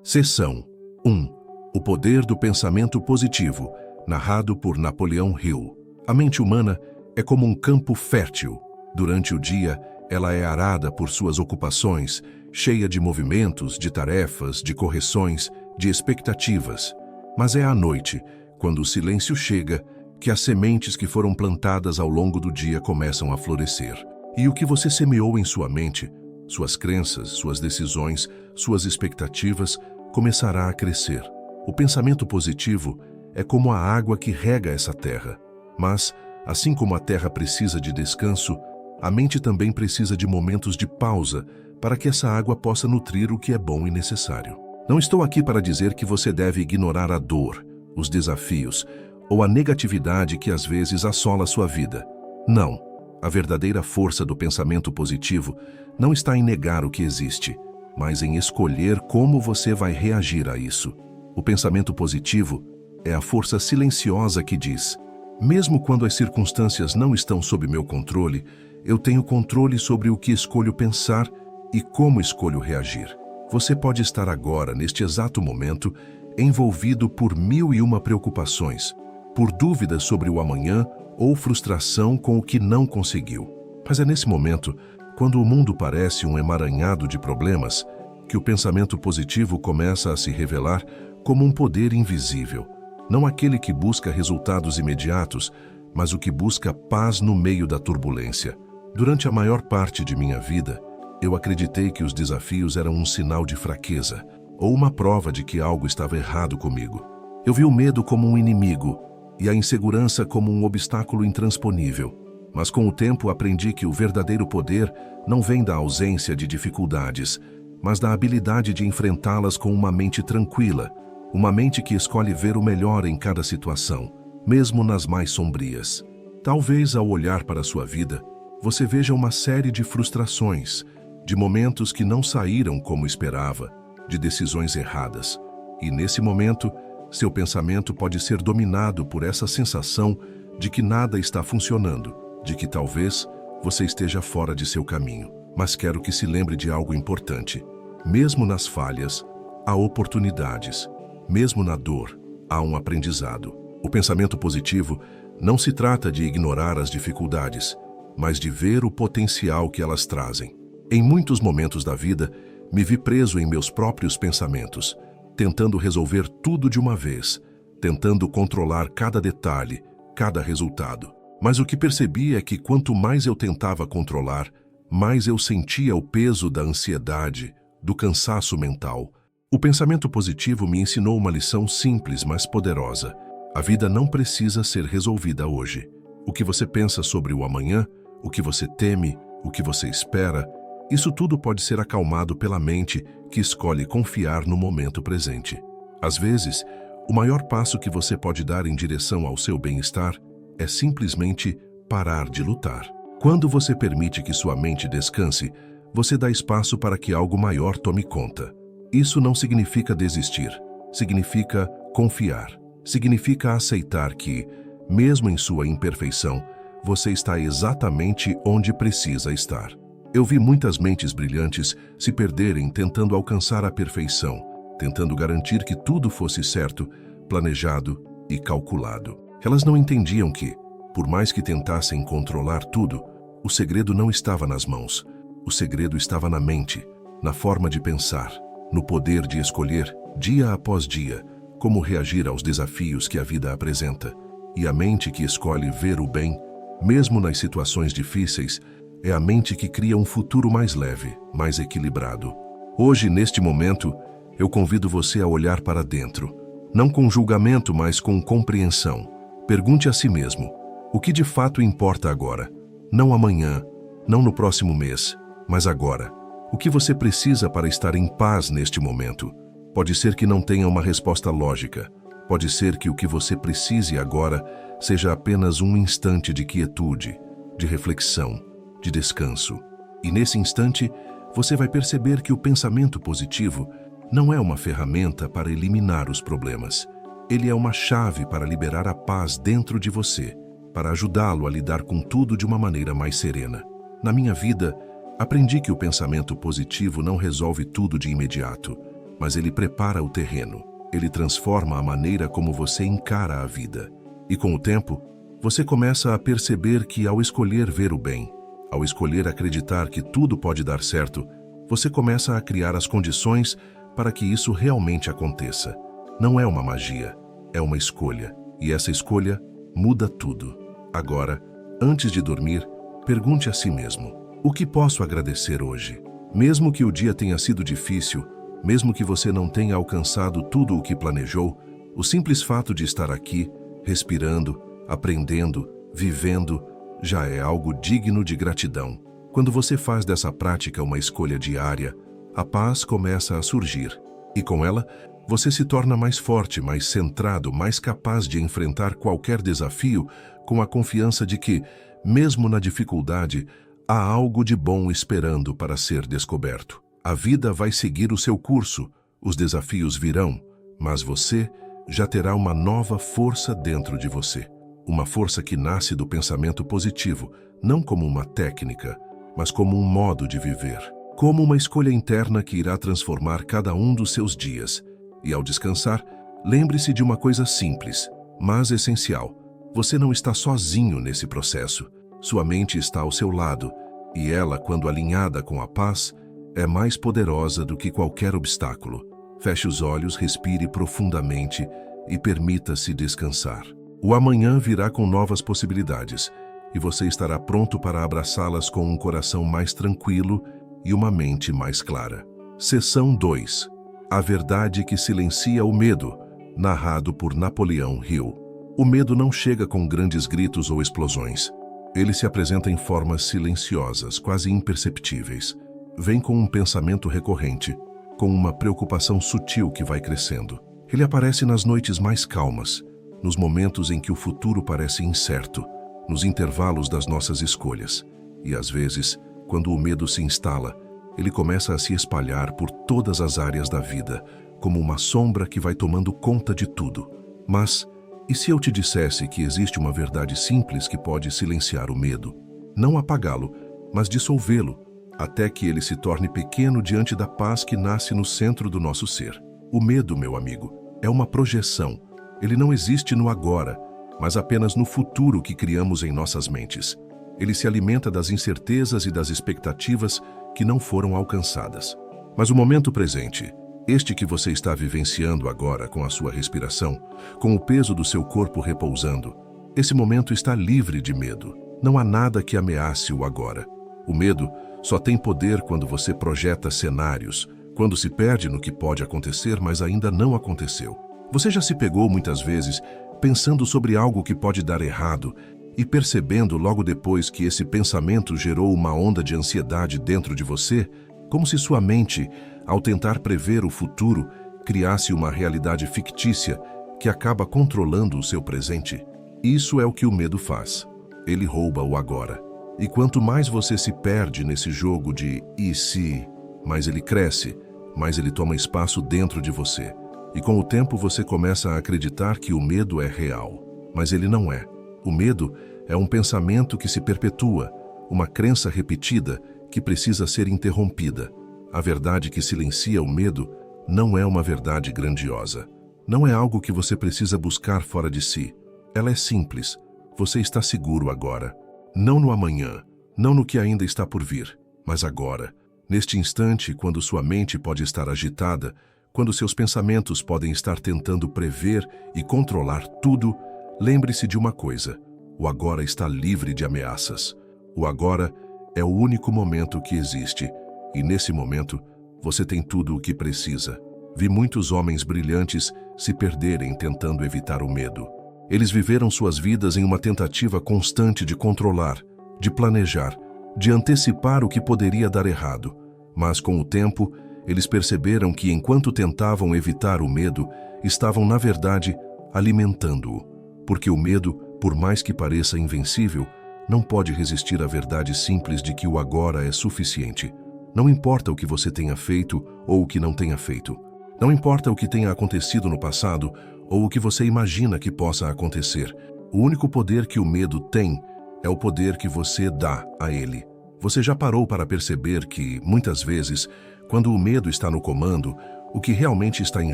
Seção 1. O poder do pensamento positivo, narrado por Napoleão Hill. A mente humana é como um campo fértil. Durante o dia, ela é arada por suas ocupações, cheia de movimentos, de tarefas, de correções, de expectativas. Mas é à noite, quando o silêncio chega, que as sementes que foram plantadas ao longo do dia começam a florescer. E o que você semeou em sua mente, suas crenças, suas decisões, suas expectativas, começará a crescer. O pensamento positivo é como a água que rega essa terra. Mas, assim como a terra precisa de descanso, a mente também precisa de momentos de pausa para que essa água possa nutrir o que é bom e necessário. Não estou aqui para dizer que você deve ignorar a dor, os desafios ou a negatividade que às vezes assola sua vida. Não. A verdadeira força do pensamento positivo não está em negar o que existe, mas em escolher como você vai reagir a isso. O pensamento positivo é a força silenciosa que diz: mesmo quando as circunstâncias não estão sob meu controle, eu tenho controle sobre o que escolho pensar e como escolho reagir. Você pode estar agora, neste exato momento, envolvido por 1001 preocupações, por dúvidas sobre o amanhã ou frustração com o que não conseguiu. Mas é nesse momento, quando o mundo parece um emaranhado de problemas, que o pensamento positivo começa a se revelar como um poder invisível. Não aquele que busca resultados imediatos, mas o que busca paz no meio da turbulência. Durante a maior parte de minha vida, eu acreditei que os desafios eram um sinal de fraqueza, ou uma prova de que algo estava errado comigo. Eu vi o medo como um inimigo e a insegurança como um obstáculo intransponível. Mas com o tempo aprendi que o verdadeiro poder não vem da ausência de dificuldades, mas da habilidade de enfrentá-las com uma mente tranquila, uma mente que escolhe ver o melhor em cada situação, mesmo nas mais sombrias. Talvez ao olhar para a sua vida, você veja uma série de frustrações, de momentos que não saíram como esperava, de decisões erradas. E nesse momento, seu pensamento pode ser dominado por essa sensação de que nada está funcionando, de que talvez você esteja fora de seu caminho. Mas quero que se lembre de algo importante. Mesmo nas falhas, há oportunidades. Mesmo na dor, há um aprendizado. O pensamento positivo não se trata de ignorar as dificuldades, mas de ver o potencial que elas trazem. Em muitos momentos da vida, me vi preso em meus próprios pensamentos, tentando resolver tudo de uma vez, tentando controlar cada detalhe, cada resultado. Mas o que percebi é que quanto mais eu tentava controlar, mais eu sentia o peso da ansiedade, do cansaço mental. O pensamento positivo me ensinou uma lição simples, mas poderosa. A vida não precisa ser resolvida hoje. O que você pensa sobre o amanhã, o que você teme, o que você espera, isso tudo pode ser acalmado pela mente que escolhe confiar no momento presente. Às vezes, o maior passo que você pode dar em direção ao seu bem-estar é simplesmente parar de lutar. Quando você permite que sua mente descanse, você dá espaço para que algo maior tome conta. Isso não significa desistir, significa confiar. Significa aceitar que, mesmo em sua imperfeição, você está exatamente onde precisa estar. Eu vi muitas mentes brilhantes se perderem tentando alcançar a perfeição, tentando garantir que tudo fosse certo, planejado e calculado. Elas não entendiam que, por mais que tentassem controlar tudo, o segredo não estava nas mãos. O segredo estava na mente, na forma de pensar, no poder de escolher, dia após dia, como reagir aos desafios que a vida apresenta. E a mente que escolhe ver o bem, mesmo nas situações difíceis, é a mente que cria um futuro mais leve, mais equilibrado. Hoje, neste momento, eu convido você a olhar para dentro, não com julgamento, mas com compreensão. Pergunte a si mesmo, o que de fato importa agora? Não amanhã, não no próximo mês, mas agora. O que você precisa para estar em paz neste momento? Pode ser que não tenha uma resposta lógica. Pode ser que o que você precise agora seja apenas um instante de quietude, de reflexão, de descanso. E nesse instante, você vai perceber que o pensamento positivo não é uma ferramenta para eliminar os problemas. Ele é uma chave para liberar a paz dentro de você, para ajudá-lo a lidar com tudo de uma maneira mais serena. Na minha vida, aprendi que o pensamento positivo não resolve tudo de imediato, mas ele prepara o terreno. Ele transforma a maneira como você encara a vida. E com o tempo, você começa a perceber que ao escolher ver o bem, ao escolher acreditar que tudo pode dar certo, você começa a criar as condições para que isso realmente aconteça. Não é uma magia, é uma escolha. E essa escolha muda tudo. Agora, antes de dormir, pergunte a si mesmo: o que posso agradecer hoje? Mesmo que o dia tenha sido difícil, mesmo que você não tenha alcançado tudo o que planejou, o simples fato de estar aqui, respirando, aprendendo, vivendo, já é algo digno de gratidão. Quando você faz dessa prática uma escolha diária, a paz começa a surgir. E com ela, você se torna mais forte, mais centrado, mais capaz de enfrentar qualquer desafio com a confiança de que, mesmo na dificuldade, há algo de bom esperando para ser descoberto. A vida vai seguir o seu curso, os desafios virão, mas você já terá uma nova força dentro de você. Uma força que nasce do pensamento positivo, não como uma técnica, mas como um modo de viver. Como uma escolha interna que irá transformar cada um dos seus dias. E ao descansar, lembre-se de uma coisa simples, mas essencial. Você não está sozinho nesse processo. Sua mente está ao seu lado, e ela, quando alinhada com a paz, é mais poderosa do que qualquer obstáculo. Feche os olhos, respire profundamente e permita-se descansar. O amanhã virá com novas possibilidades, e você estará pronto para abraçá-las com um coração mais tranquilo e uma mente mais clara. Seção 2. A verdade que silencia o medo, narrado por Napoleão Hill. O medo não chega com grandes gritos ou explosões. Ele se apresenta em formas silenciosas, quase imperceptíveis. Vem com um pensamento recorrente, com uma preocupação sutil que vai crescendo. Ele aparece nas noites mais calmas, nos momentos em que o futuro parece incerto, nos intervalos das nossas escolhas. E às vezes, quando o medo se instala, ele começa a se espalhar por todas as áreas da vida, como uma sombra que vai tomando conta de tudo. Mas, e se eu te dissesse que existe uma verdade simples que pode silenciar o medo? Não apagá-lo, mas dissolvê-lo, até que ele se torne pequeno diante da paz que nasce no centro do nosso ser. O medo, meu amigo, é uma projeção. Ele não existe no agora, mas apenas no futuro que criamos em nossas mentes. Ele se alimenta das incertezas e das expectativas que não foram alcançadas. Mas o momento presente, este que você está vivenciando agora com a sua respiração, com o peso do seu corpo repousando, esse momento está livre de medo. Não há nada que ameace o agora. O medo só tem poder quando você projeta cenários, quando se perde no que pode acontecer, mas ainda não aconteceu. Você já se pegou muitas vezes pensando sobre algo que pode dar errado e percebendo logo depois que esse pensamento gerou uma onda de ansiedade dentro de você, como se sua mente, ao tentar prever o futuro, criasse uma realidade fictícia que acaba controlando o seu presente? Isso é o que o medo faz. Ele rouba o agora. E quanto mais você se perde nesse jogo de e se, mais ele cresce, mais ele toma espaço dentro de você. E com o tempo você começa a acreditar que o medo é real. Mas ele não é. O medo é um pensamento que se perpetua, uma crença repetida que precisa ser interrompida. A verdade que silencia o medo não é uma verdade grandiosa. Não é algo que você precisa buscar fora de si. Ela é simples. Você está seguro agora. Não no amanhã, não no que ainda está por vir, mas agora. Neste instante, quando sua mente pode estar agitada, quando seus pensamentos podem estar tentando prever e controlar tudo, lembre-se de uma coisa: o agora está livre de ameaças. O agora é o único momento que existe, e nesse momento você tem tudo o que precisa. Vi muitos homens brilhantes se perderem tentando evitar o medo. Eles viveram suas vidas em uma tentativa constante de controlar, de planejar, de antecipar o que poderia dar errado. Mas com o tempo, eles perceberam que enquanto tentavam evitar o medo, estavam, na verdade, alimentando-o. Porque o medo, por mais que pareça invencível, não pode resistir à verdade simples de que o agora é suficiente. Não importa o que você tenha feito ou o que não tenha feito. Não importa o que tenha acontecido no passado ou o que você imagina que possa acontecer. O único poder que o medo tem é o poder que você dá a ele. Você já parou para perceber que, muitas vezes, quando o medo está no comando, O que realmente está em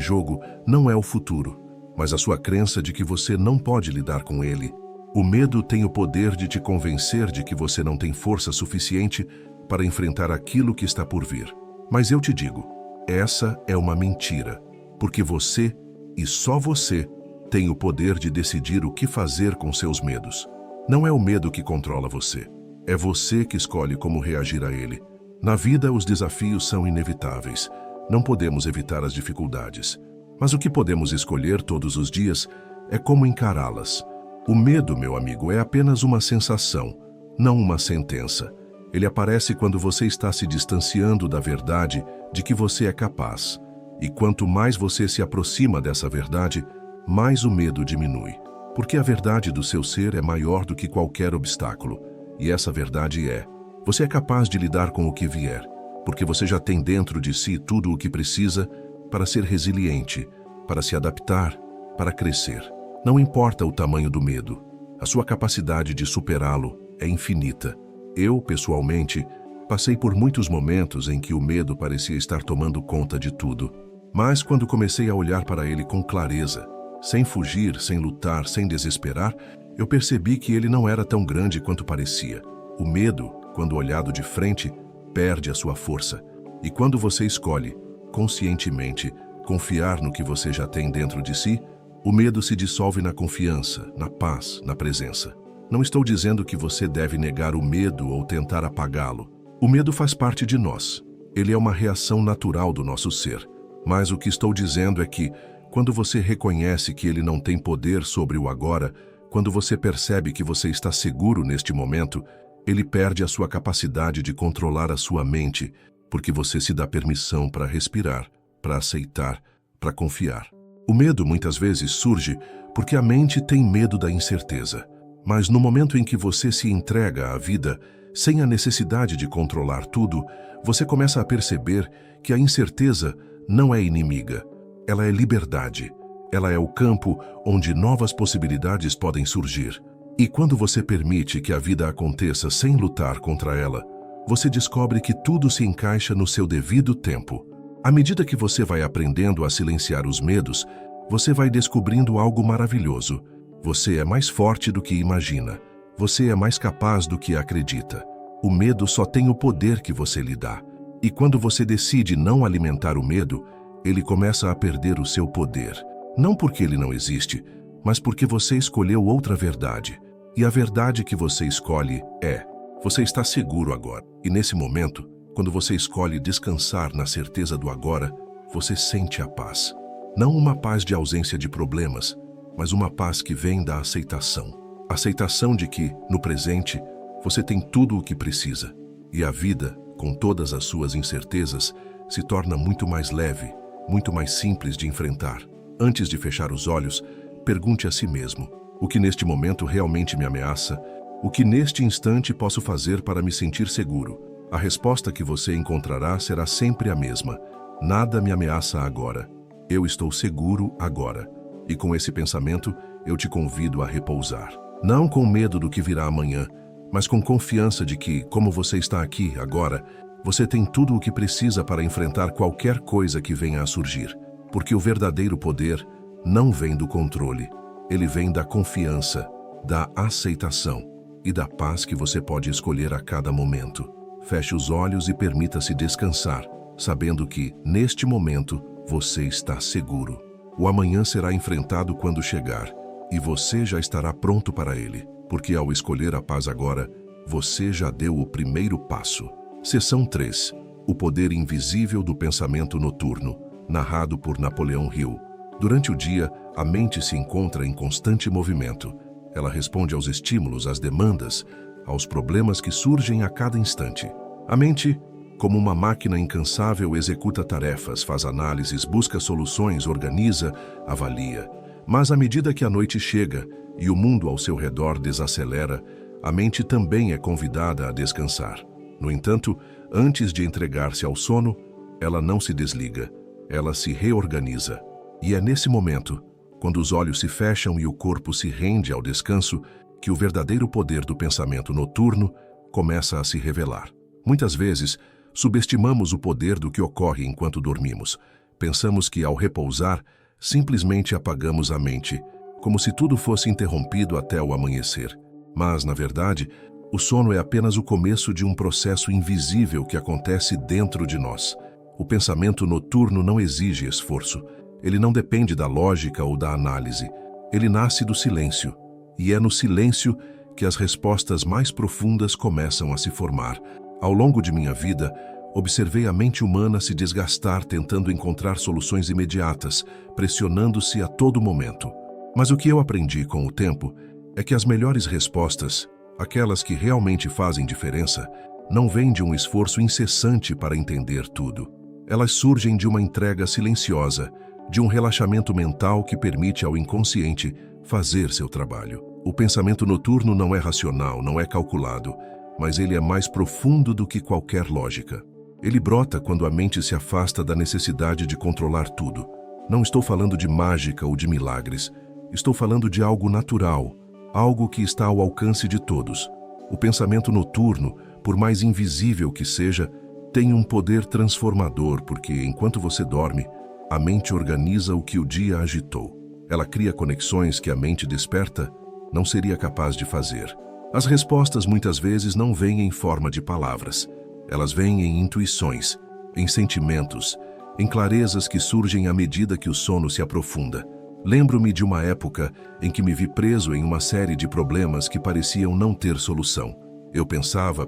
jogo não é o futuro, mas a sua crença de que você não pode lidar com ele. O medo tem o poder de te convencer de que você não tem força suficiente para enfrentar aquilo que está por vir. Mas eu te digo, essa é uma mentira, porque você, e só você, tem o poder de decidir o que fazer com seus medos. Não é o medo que controla você, é você que escolhe como reagir a ele. Na vida, os desafios são inevitáveis. Não podemos evitar as dificuldades. Mas o que podemos escolher todos os dias é como encará-las. O medo, meu amigo, é apenas uma sensação, não uma sentença. Ele aparece quando você está se distanciando da verdade de que você é capaz. E quanto mais você se aproxima dessa verdade, mais o medo diminui. Porque a verdade do seu ser é maior do que qualquer obstáculo. E essa verdade é: você é capaz de lidar com o que vier, porque você já tem dentro de si tudo o que precisa para ser resiliente, para se adaptar, para crescer. Não importa o tamanho do medo, a sua capacidade de superá-lo é infinita. Eu, pessoalmente, passei por muitos momentos em que o medo parecia estar tomando conta de tudo. Mas quando comecei a olhar para ele com clareza, sem fugir, sem lutar, sem desesperar, eu percebi que ele não era tão grande quanto parecia. O medo, quando olhado de frente, perde a sua força. E quando você escolhe, conscientemente, confiar no que você já tem dentro de si, o medo se dissolve na confiança, na paz, na presença. Não estou dizendo que você deve negar o medo ou tentar apagá-lo. O medo faz parte de nós. Ele é uma reação natural do nosso ser. Mas o que estou dizendo é que, quando você reconhece que ele não tem poder sobre o agora, quando você percebe que você está seguro neste momento, ele perde a sua capacidade de controlar a sua mente, porque você se dá permissão para respirar, para aceitar, para confiar. O medo muitas vezes surge porque a mente tem medo da incerteza. Mas no momento em que você se entrega à vida, sem a necessidade de controlar tudo, você começa a perceber que a incerteza não é inimiga. Ela é liberdade. Ela é o campo onde novas possibilidades podem surgir. E quando você permite que a vida aconteça sem lutar contra ela, você descobre que tudo se encaixa no seu devido tempo. À medida que você vai aprendendo a silenciar os medos, você vai descobrindo algo maravilhoso. Você é mais forte do que imagina. Você é mais capaz do que acredita. O medo só tem o poder que você lhe dá. E quando você decide não alimentar o medo, ele começa a perder o seu poder. Não porque ele não existe, mas porque você escolheu outra verdade. E a verdade que você escolhe é: você está seguro agora. E nesse momento, quando você escolhe descansar na certeza do agora, você sente a paz. Não uma paz de ausência de problemas, mas uma paz que vem da aceitação. Aceitação de que, no presente, você tem tudo o que precisa. E a vida, com todas as suas incertezas, se torna muito mais leve, muito mais simples de enfrentar. Antes de fechar os olhos, pergunte a si mesmo: o que neste momento realmente me ameaça? O que neste instante posso fazer para me sentir seguro? A resposta que você encontrará será sempre a mesma: nada me ameaça agora. Eu estou seguro agora. E com esse pensamento, eu te convido a repousar. Não com medo do que virá amanhã, mas com confiança de que, como você está aqui agora, você tem tudo o que precisa para enfrentar qualquer coisa que venha a surgir. Porque o verdadeiro poder não vem do controle. Ele vem da confiança, da aceitação e da paz que você pode escolher a cada momento. Feche os olhos e permita-se descansar, sabendo que, neste momento, você está seguro. O amanhã será enfrentado quando chegar, e você já estará pronto para ele, porque ao escolher a paz agora, você já deu o primeiro passo. Seção 3. O poder invisível do pensamento noturno, narrado por Napoleão Hill. Durante o dia, a mente se encontra em constante movimento. Ela responde aos estímulos, às demandas, aos problemas que surgem a cada instante. A mente, como uma máquina incansável, executa tarefas, faz análises, busca soluções, organiza, avalia. Mas à medida que a noite chega e o mundo ao seu redor desacelera, a mente também é convidada a descansar. No entanto, antes de entregar-se ao sono, ela não se desliga, ela se reorganiza. E é nesse momento, quando os olhos se fecham e o corpo se rende ao descanso, que o verdadeiro poder do pensamento noturno começa a se revelar. Muitas vezes, subestimamos o poder do que ocorre enquanto dormimos. Pensamos que, ao repousar, simplesmente apagamos a mente, como se tudo fosse interrompido até o amanhecer. Mas, na verdade, o sono é apenas o começo de um processo invisível que acontece dentro de nós. O pensamento noturno não exige esforço. Ele não depende da lógica ou da análise. Ele nasce do silêncio. E é no silêncio que as respostas mais profundas começam a se formar. Ao longo de minha vida, observei a mente humana se desgastar tentando encontrar soluções imediatas, pressionando-se a todo momento. Mas o que eu aprendi com o tempo é que as melhores respostas, aquelas que realmente fazem diferença, não vêm de um esforço incessante para entender tudo. Elas surgem de uma entrega silenciosa, de um relaxamento mental que permite ao inconsciente fazer seu trabalho. O pensamento noturno não é racional, não é calculado, mas ele é mais profundo do que qualquer lógica. Ele brota quando a mente se afasta da necessidade de controlar tudo. Não estou falando de mágica ou de milagres. Estou falando de algo natural, algo que está ao alcance de todos. O pensamento noturno, por mais invisível que seja, tem um poder transformador porque, enquanto você dorme, a mente organiza o que o dia agitou. Ela cria conexões que a mente desperta não seria capaz de fazer. As respostas muitas vezes não vêm em forma de palavras. Elas vêm em intuições, em sentimentos, em clarezas que surgem à medida que o sono se aprofunda. Lembro-me de uma época em que me vi preso em uma série de problemas que pareciam não ter solução. Eu pensava,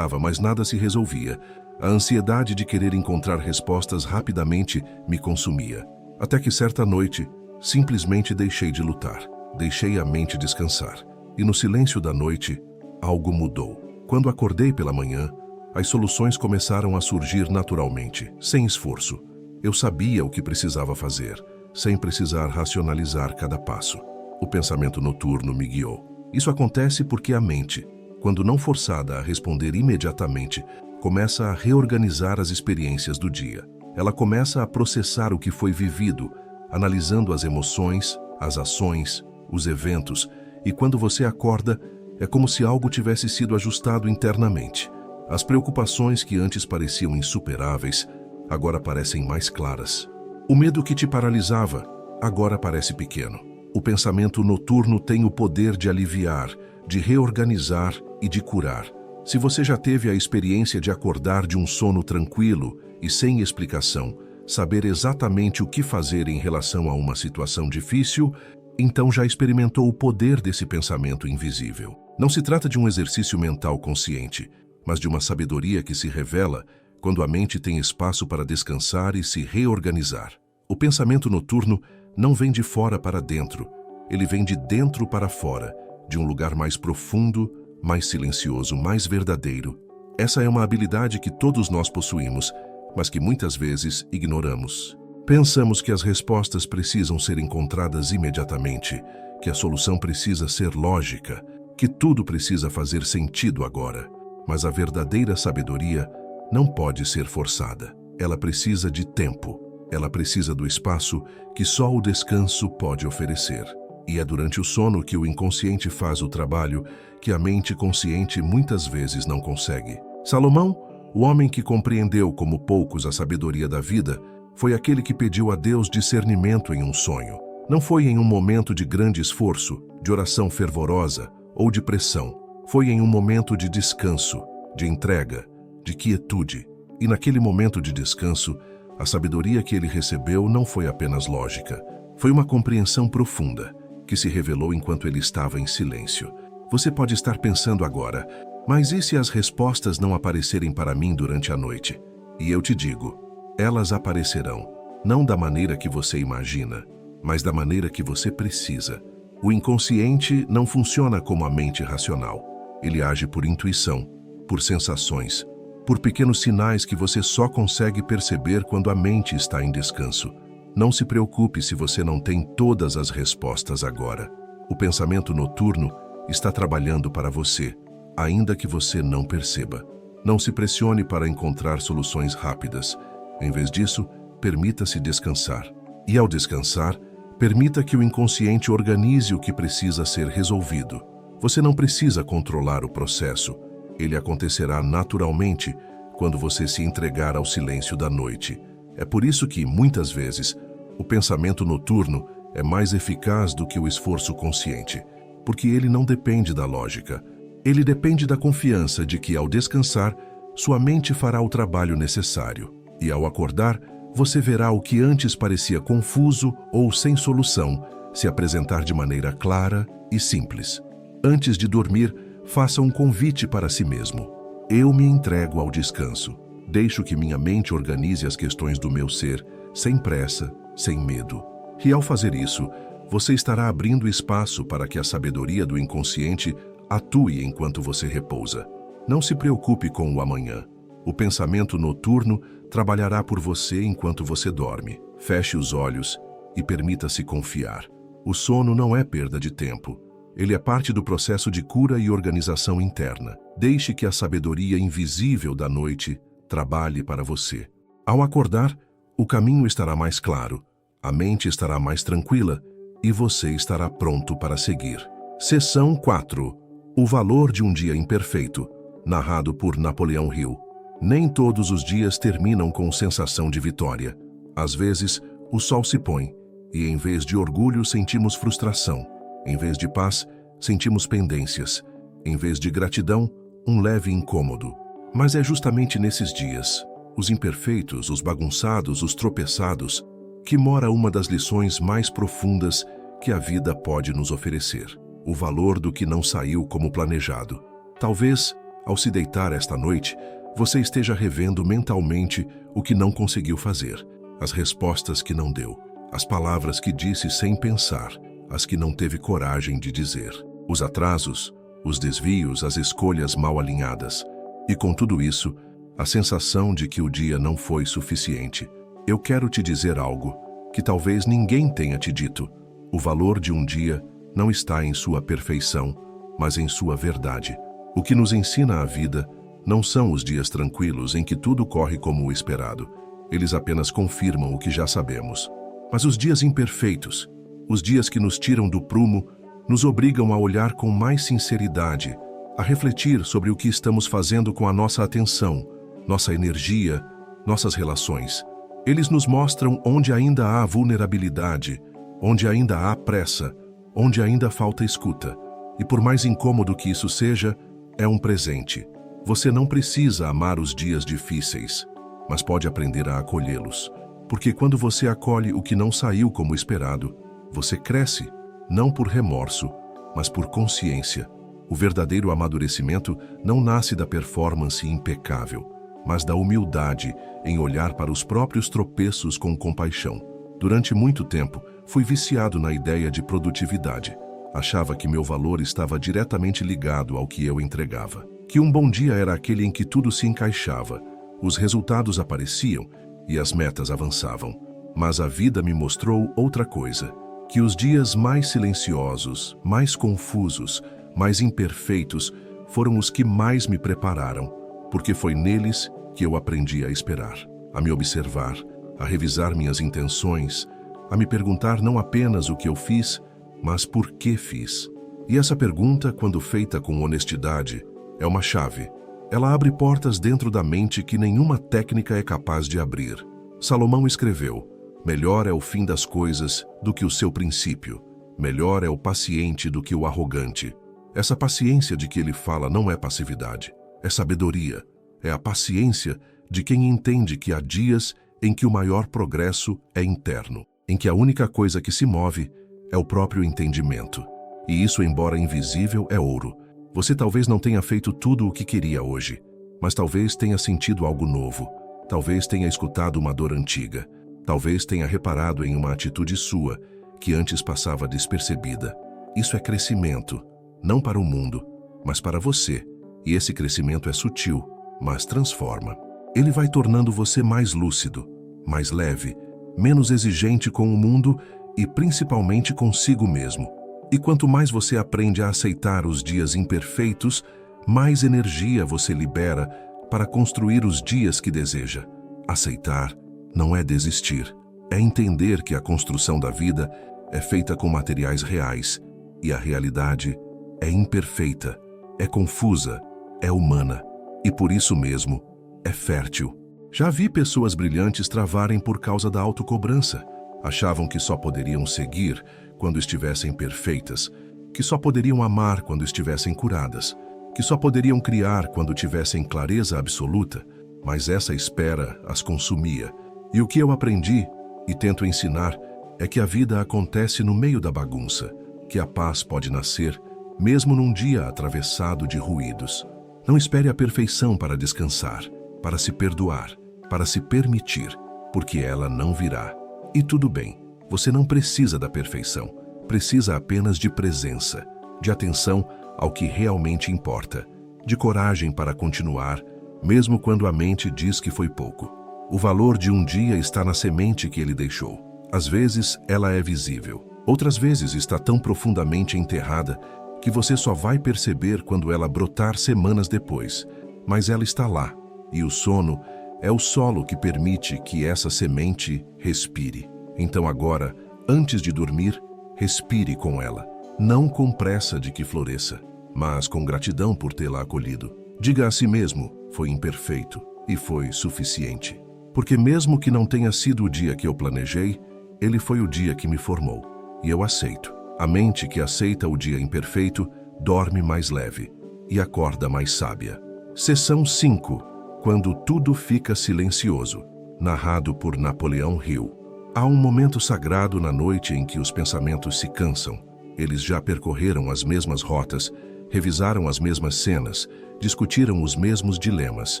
mas nada se resolvia. A ansiedade de querer encontrar respostas rapidamente me consumia. Até que certa noite, simplesmente deixei de lutar. Deixei a mente descansar. E no silêncio da noite, algo mudou. Quando acordei pela manhã, as soluções começaram a surgir naturalmente, sem esforço. Eu sabia o que precisava fazer, sem precisar racionalizar cada passo. O pensamento noturno me guiou. Isso acontece porque a mente, quando não forçada a responder imediatamente, começa a reorganizar as experiências do dia. Ela começa a processar o que foi vivido, analisando as emoções, as ações, os eventos, e quando você acorda, é como se algo tivesse sido ajustado internamente. As preocupações que antes pareciam insuperáveis, agora parecem mais claras. O medo que te paralisava, agora parece pequeno. O pensamento noturno tem o poder de aliviar, de reorganizar e de curar. Se você já teve a experiência de acordar de um sono tranquilo e sem explicação, saber exatamente o que fazer em relação a uma situação difícil, então já experimentou o poder desse pensamento invisível. Não se trata de um exercício mental consciente, mas de uma sabedoria que se revela quando a mente tem espaço para descansar e se reorganizar. O pensamento noturno não vem de fora para dentro, ele vem de dentro para fora, de um lugar mais profundo, mais silencioso, mais verdadeiro. Essa é uma habilidade que todos nós possuímos, mas que muitas vezes ignoramos. Pensamos que as respostas precisam ser encontradas imediatamente, que a solução precisa ser lógica, que tudo precisa fazer sentido agora. Mas a verdadeira sabedoria não pode ser forçada. Ela precisa de tempo. Ela precisa do espaço que só o descanso pode oferecer. E é durante o sono que o inconsciente faz o trabalho que a mente consciente muitas vezes não consegue. Salomão, o homem que compreendeu como poucos a sabedoria da vida, foi aquele que pediu a Deus discernimento em um sonho. Não foi em um momento de grande esforço, de oração fervorosa ou de pressão. Foi em um momento de descanso, de entrega, de quietude. E naquele momento de descanso, a sabedoria que ele recebeu não foi apenas lógica. Foi uma compreensão profunda, que se revelou enquanto ele estava em silêncio. Você pode estar pensando agora, mas e se as respostas não aparecerem para mim durante a noite? E eu te digo, elas aparecerão, não da maneira que você imagina, mas da maneira que você precisa. O inconsciente não funciona como a mente racional. Ele age por intuição, por sensações, por pequenos sinais que você só consegue perceber quando a mente está em descanso. Não se preocupe se você não tem todas as respostas agora. O pensamento noturno está trabalhando para você, ainda que você não perceba. Não se pressione para encontrar soluções rápidas. Em vez disso, permita-se descansar. E ao descansar, permita que o inconsciente organize o que precisa ser resolvido. Você não precisa controlar o processo. Ele acontecerá naturalmente quando você se entregar ao silêncio da noite. É por isso que, muitas vezes, o pensamento noturno é mais eficaz do que o esforço consciente, porque ele não depende da lógica. Ele depende da confiança de que, ao descansar, sua mente fará o trabalho necessário. E, ao acordar, você verá o que antes parecia confuso ou sem solução se apresentar de maneira clara e simples. Antes de dormir, faça um convite para si mesmo. Eu me entrego ao descanso. Deixo que minha mente organize as questões do meu ser, sem pressa, sem medo. E ao fazer isso, você estará abrindo espaço para que a sabedoria do inconsciente atue enquanto você repousa. Não se preocupe com o amanhã. O pensamento noturno trabalhará por você enquanto você dorme. Feche os olhos e permita-se confiar. O sono não é perda de tempo. Ele é parte do processo de cura e organização interna. Deixe que a sabedoria invisível da noite trabalhe para você. Ao acordar, o caminho estará mais claro, a mente estará mais tranquila e você estará pronto para seguir. Seção 4. O valor de um dia imperfeito, narrado por Napoleão Hill. Nem todos os dias terminam com sensação de vitória. Às vezes, o sol se põe e, em vez de orgulho, sentimos frustração. Em vez de paz, sentimos pendências. Em vez de gratidão, um leve incômodo. Mas é justamente nesses dias, os imperfeitos, os bagunçados, os tropeçados, que mora uma das lições mais profundas que a vida pode nos oferecer. O valor do que não saiu como planejado. Talvez, ao se deitar esta noite, você esteja revendo mentalmente o que não conseguiu fazer, as respostas que não deu, as palavras que disse sem pensar, as que não teve coragem de dizer, os atrasos, os desvios, as escolhas mal alinhadas. E com tudo isso, a sensação de que o dia não foi suficiente. Eu quero te dizer algo que talvez ninguém tenha te dito. O valor de um dia não está em sua perfeição, mas em sua verdade. O que nos ensina a vida não são os dias tranquilos em que tudo corre como o esperado. Eles apenas confirmam o que já sabemos. Mas os dias imperfeitos, os dias que nos tiram do prumo, nos obrigam a olhar com mais sinceridade, a refletir sobre o que estamos fazendo com a nossa atenção, nossa energia, nossas relações. Eles nos mostram onde ainda há vulnerabilidade, onde ainda há pressa, onde ainda falta escuta. E por mais incômodo que isso seja, é um presente. Você não precisa amar os dias difíceis, mas pode aprender a acolhê-los. Porque quando você acolhe o que não saiu como esperado, você cresce, não por remorso, mas por consciência. O verdadeiro amadurecimento não nasce da performance impecável, mas da humildade em olhar para os próprios tropeços com compaixão. Durante muito tempo, fui viciado na ideia de produtividade. Achava que meu valor estava diretamente ligado ao que eu entregava. Que um bom dia era aquele em que tudo se encaixava, os resultados apareciam e as metas avançavam. Mas a vida me mostrou outra coisa, que os dias mais silenciosos, mais confusos, mais imperfeitos foram os que mais me prepararam, porque foi neles que eu aprendi a esperar, a me observar, a revisar minhas intenções, a me perguntar não apenas o que eu fiz, mas por que fiz. E essa pergunta, quando feita com honestidade, é uma chave. Ela abre portas dentro da mente que nenhuma técnica é capaz de abrir. Salomão escreveu: melhor é o fim das coisas do que o seu princípio. Melhor é o paciente do que o arrogante. Essa paciência de que ele fala não é passividade, é sabedoria. É a paciência de quem entende que há dias em que o maior progresso é interno, em que a única coisa que se move é o próprio entendimento. E isso, embora invisível, é ouro. Você talvez não tenha feito tudo o que queria hoje, mas talvez tenha sentido algo novo. Talvez tenha escutado uma dor antiga. Talvez tenha reparado em uma atitude sua que antes passava despercebida. Isso é crescimento, não para o mundo, mas para você. E esse crescimento é sutil, mas transforma. Ele vai tornando você mais lúcido, mais leve, menos exigente com o mundo e principalmente consigo mesmo. E quanto mais você aprende a aceitar os dias imperfeitos, mais energia você libera para construir os dias que deseja. Aceitar não é desistir, é entender que a construção da vida é feita com materiais reais e a realidade é imperfeita, é confusa, é humana e por isso mesmo é fértil. Já vi pessoas brilhantes travarem por causa da autocobrança. Achavam que só poderiam seguir quando estivessem perfeitas, que só poderiam amar quando estivessem curadas, que só poderiam criar quando tivessem clareza absoluta, mas essa espera as consumia. E o que eu aprendi e tento ensinar é que a vida acontece no meio da bagunça, que a paz pode nascer mesmo num dia atravessado de ruídos. Não espere a perfeição para descansar, para se perdoar, para se permitir, porque ela não virá. E tudo bem, você não precisa da perfeição, precisa apenas de presença, de atenção ao que realmente importa, de coragem para continuar, mesmo quando a mente diz que foi pouco. O valor de um dia está na semente que ele deixou. Às vezes ela é visível, outras vezes está tão profundamente enterrada que você só vai perceber quando ela brotar semanas depois. Mas ela está lá, e o sono é o solo que permite que essa semente respire. Então agora, antes de dormir, respire com ela. Não com pressa de que floresça, mas com gratidão por tê-la acolhido. Diga a si mesmo, foi imperfeito e foi suficiente. Porque mesmo que não tenha sido o dia que eu planejei, ele foi o dia que me formou. E eu aceito. A mente que aceita o dia imperfeito dorme mais leve e acorda mais sábia. Seção 5. Quando tudo fica silencioso. Narrado por Napoleão Hill. Há um momento sagrado na noite em que os pensamentos se cansam. Eles já percorreram as mesmas rotas, revisaram as mesmas cenas, discutiram os mesmos dilemas.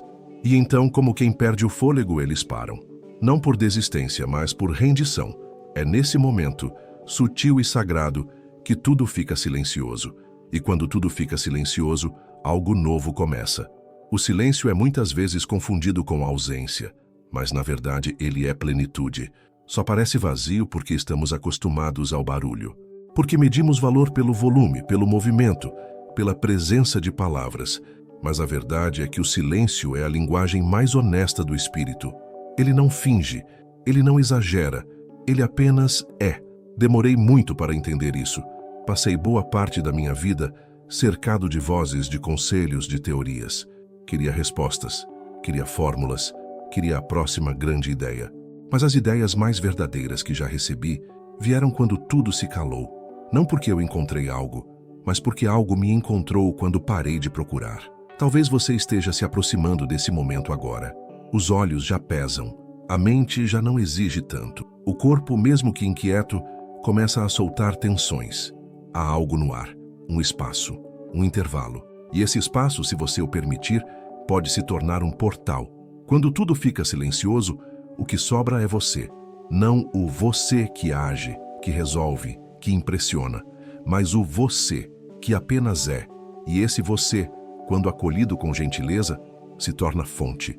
E então, como quem perde o fôlego, eles param. Não por desistência, mas por rendição. É nesse momento, sutil e sagrado, que tudo fica silencioso. E quando tudo fica silencioso, algo novo começa. O silêncio é muitas vezes confundido com ausência, mas na verdade ele é plenitude. Só parece vazio porque estamos acostumados ao barulho. Porque medimos valor pelo volume, pelo movimento, pela presença de palavras. Mas a verdade é que o silêncio é a linguagem mais honesta do espírito. Ele não finge, ele não exagera, ele apenas é. Demorei muito para entender isso. Passei boa parte da minha vida cercado de vozes, de conselhos, de teorias. Queria respostas, queria fórmulas, queria a próxima grande ideia. Mas as ideias mais verdadeiras que já recebi vieram quando tudo se calou. Não porque eu encontrei algo, mas porque algo me encontrou quando parei de procurar. Talvez você esteja se aproximando desse momento agora. Os olhos já pesam, a mente já não exige tanto. O corpo, mesmo que inquieto, começa a soltar tensões. Há algo no ar, um espaço, um intervalo. E esse espaço, se você o permitir, pode se tornar um portal. Quando tudo fica silencioso, o que sobra é você. Não o você que age, que resolve, que impressiona, mas o você que apenas é. E esse você, quando acolhido com gentileza, se torna fonte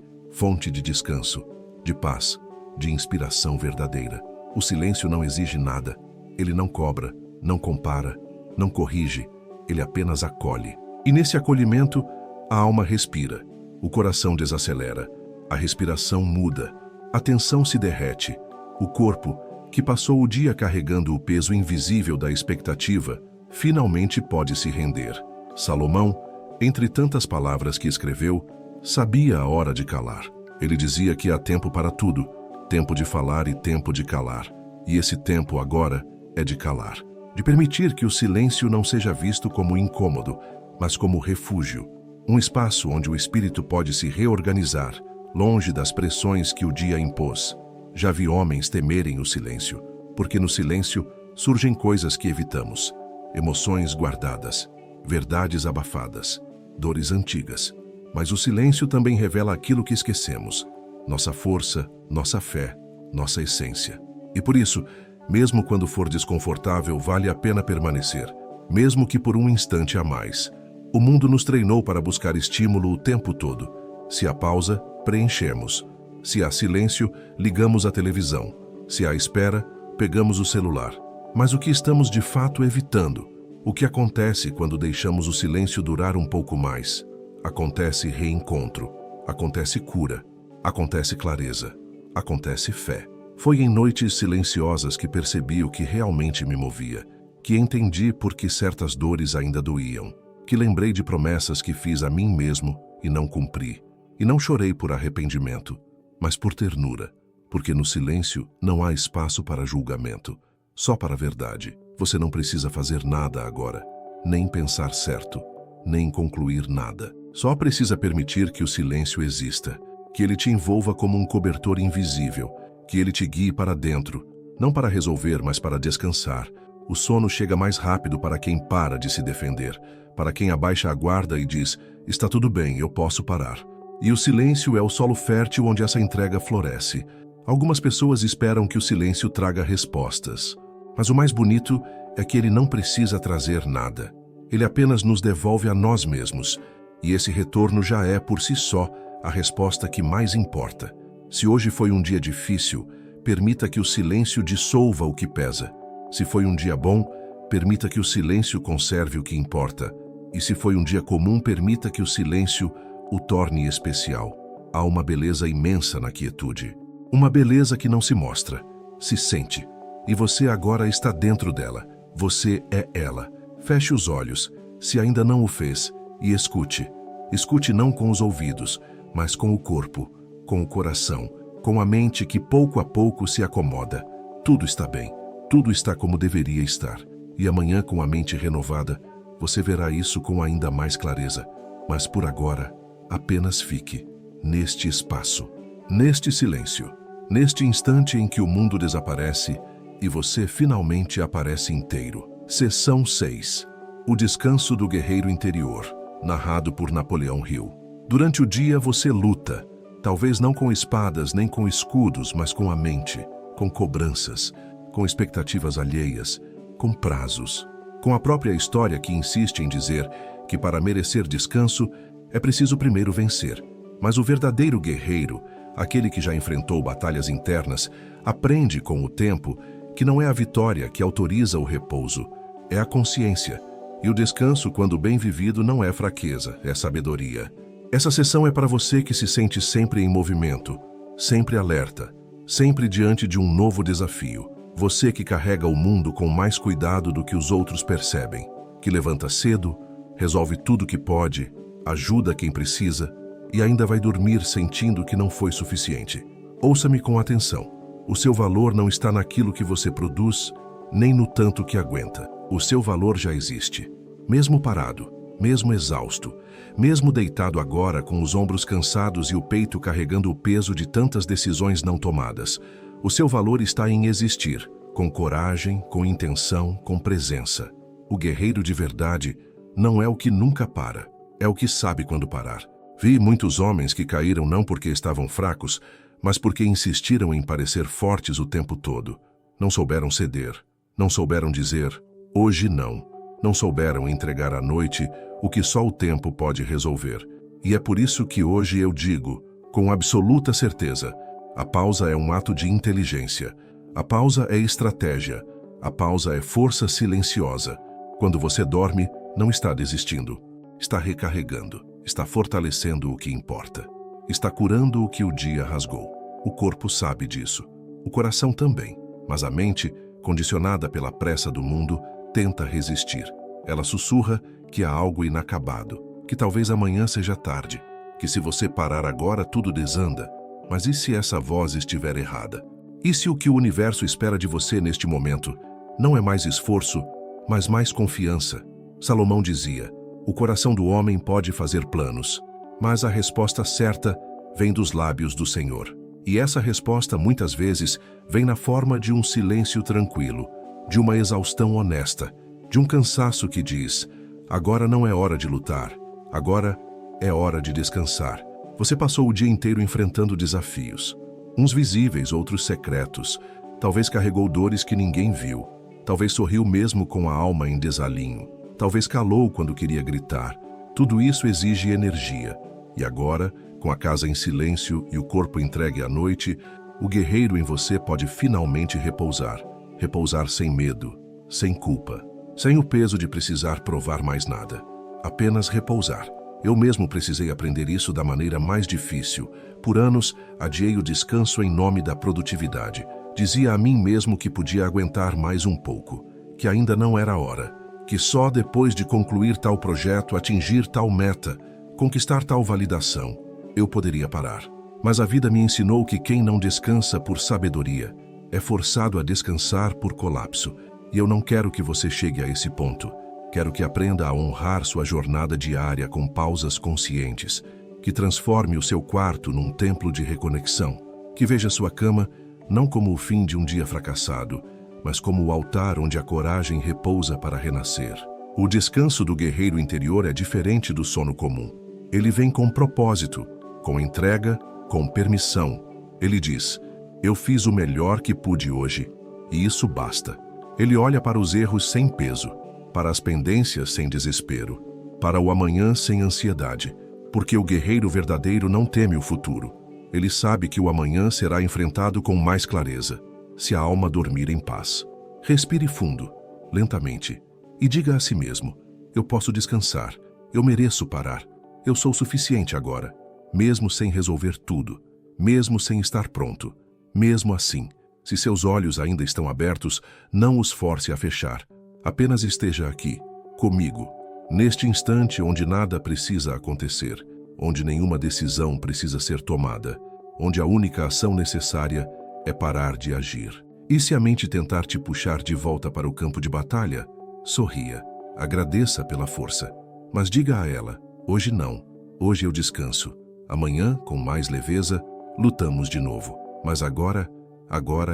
de descanso, de paz, de inspiração verdadeira. O silêncio não exige nada. Ele não cobra, não compara, não corrige, ele apenas acolhe. E nesse acolhimento, a alma respira, o coração desacelera, a respiração muda, a tensão se derrete. O corpo, que passou o dia carregando o peso invisível da expectativa, finalmente pode se render. Salomão, entre tantas palavras que escreveu, sabia a hora de calar. Ele dizia que há tempo para tudo, tempo de falar e tempo de calar. E esse tempo agora é de calar, de permitir que o silêncio não seja visto como incômodo, mas como refúgio, um espaço onde o espírito pode se reorganizar, longe das pressões que o dia impôs. Já vi homens temerem o silêncio, porque no silêncio surgem coisas que evitamos, emoções guardadas, verdades abafadas, dores antigas. Mas o silêncio também revela aquilo que esquecemos, nossa força, nossa fé, nossa essência. E por isso, mesmo quando for desconfortável, vale a pena permanecer, mesmo que por um instante a mais. O mundo nos treinou para buscar estímulo o tempo todo. Se há pausa, preenchemos. Se há silêncio, ligamos a televisão. Se há espera, pegamos o celular. Mas o que estamos de fato evitando? O que acontece quando deixamos o silêncio durar um pouco mais? Acontece reencontro, acontece cura, acontece clareza, acontece fé. Foi em noites silenciosas que percebi o que realmente me movia, que entendi por que certas dores ainda doíam, que lembrei de promessas que fiz a mim mesmo e não cumpri, e não chorei por arrependimento, mas por ternura, porque no silêncio não há espaço para julgamento, só para a verdade. Você não precisa fazer nada agora, nem pensar certo, nem concluir nada. Só precisa permitir que o silêncio exista, que ele te envolva como um cobertor invisível, que ele te guie para dentro, não para resolver, mas para descansar. O sono chega mais rápido para quem para de se defender, para quem abaixa a guarda e diz, está tudo bem, eu posso parar. E o silêncio é o solo fértil onde essa entrega floresce. Algumas pessoas esperam que o silêncio traga respostas, mas o mais bonito é que ele não precisa trazer nada. Ele apenas nos devolve a nós mesmos, e esse retorno já é, por si só, a resposta que mais importa. Se hoje foi um dia difícil, permita que o silêncio dissolva o que pesa. Se foi um dia bom, permita que o silêncio conserve o que importa. E se foi um dia comum, permita que o silêncio o torne especial. Há uma beleza imensa na quietude. Uma beleza que não se mostra, se sente. E você agora está dentro dela. Você é ela. Feche os olhos, se ainda não o fez, e escute. Escute não com os ouvidos, mas com o corpo, com o coração, com a mente que pouco a pouco se acomoda. Tudo está bem, tudo está como deveria estar. E amanhã, com a mente renovada, você verá isso com ainda mais clareza. Mas por agora, apenas fique neste espaço, neste silêncio, neste instante em que o mundo desaparece e você finalmente aparece inteiro. Seção 6. O descanso do guerreiro interior, narrado por Napoleão Hill. Durante o dia você luta, talvez não com espadas nem com escudos, mas com a mente, com cobranças, com expectativas alheias, com prazos, com a própria história que insiste em dizer que para merecer descanso é preciso primeiro vencer. Mas o verdadeiro guerreiro, aquele que já enfrentou batalhas internas, aprende com o tempo que não é a vitória que autoriza o repouso, é a consciência. E o descanso, quando bem vivido, não é fraqueza, é sabedoria. Essa sessão é para você que se sente sempre em movimento, sempre alerta, sempre diante de um novo desafio. Você que carrega o mundo com mais cuidado do que os outros percebem, que levanta cedo, resolve tudo que pode, ajuda quem precisa e ainda vai dormir sentindo que não foi suficiente. Ouça-me com atenção. O seu valor não está naquilo que você produz, nem no tanto que aguenta. O seu valor já existe. Mesmo parado, mesmo exausto, mesmo deitado agora com os ombros cansados e o peito carregando o peso de tantas decisões não tomadas, o seu valor está em existir, com coragem, com intenção, com presença. O guerreiro de verdade não é o que nunca para, é o que sabe quando parar. Vi muitos homens que caíram não porque estavam fracos, mas porque insistiram em parecer fortes o tempo todo. Não souberam ceder, não souberam dizer, hoje não. Não souberam entregar à noite o que só o tempo pode resolver. E é por isso que hoje eu digo, com absoluta certeza, a pausa é um ato de inteligência. A pausa é estratégia. A pausa é força silenciosa. Quando você dorme, não está desistindo. Está recarregando. Está fortalecendo o que importa. Está curando o que o dia rasgou. O corpo sabe disso. O coração também. Mas a mente, condicionada pela pressa do mundo, tenta resistir. Ela sussurra que há algo inacabado, que talvez amanhã seja tarde, que se você parar agora tudo desanda. Mas e se essa voz estiver errada? E se o que o universo espera de você neste momento não é mais esforço, mas mais confiança? Salomão dizia, o coração do homem pode fazer planos, mas a resposta certa vem dos lábios do Senhor. E essa resposta muitas vezes vem na forma de um silêncio tranquilo, de uma exaustão honesta, de um cansaço que diz, agora não é hora de lutar, agora é hora de descansar. Você passou o dia inteiro enfrentando desafios, uns visíveis, outros secretos, talvez carregou dores que ninguém viu, talvez sorriu mesmo com a alma em desalinho, talvez calou quando queria gritar. Tudo isso exige energia. E agora, com a casa em silêncio e o corpo entregue à noite, o guerreiro em você pode finalmente repousar. Repousar sem medo, sem culpa, sem o peso de precisar provar mais nada. Apenas repousar. Eu mesmo precisei aprender isso da maneira mais difícil. Por anos, adiei o descanso em nome da produtividade. Dizia a mim mesmo que podia aguentar mais um pouco, que ainda não era a hora, que só depois de concluir tal projeto, atingir tal meta, conquistar tal validação, eu poderia parar. Mas a vida me ensinou que quem não descansa por sabedoria é forçado a descansar por colapso. E eu não quero que você chegue a esse ponto. Quero que aprenda a honrar sua jornada diária com pausas conscientes, que transforme o seu quarto num templo de reconexão, que veja sua cama não como o fim de um dia fracassado, mas como o altar onde a coragem repousa para renascer. O descanso do guerreiro interior é diferente do sono comum. Ele vem com propósito, com entrega, com permissão. Ele diz: eu fiz o melhor que pude hoje, e isso basta. Ele olha para os erros sem peso, para as pendências sem desespero, para o amanhã sem ansiedade, porque o guerreiro verdadeiro não teme o futuro. Ele sabe que o amanhã será enfrentado com mais clareza, se a alma dormir em paz. Respire fundo, lentamente, e diga a si mesmo: eu posso descansar, eu mereço parar, eu sou suficiente agora, mesmo sem resolver tudo, mesmo sem estar pronto. Mesmo assim, se seus olhos ainda estão abertos, não os force a fechar. Apenas esteja aqui, comigo, neste instante onde nada precisa acontecer, onde nenhuma decisão precisa ser tomada, onde a única ação necessária é parar de agir. E se a mente tentar te puxar de volta para o campo de batalha, sorria, agradeça pela força, mas diga a ela: hoje não, hoje eu descanso. Amanhã, com mais leveza, lutamos de novo. Mas agora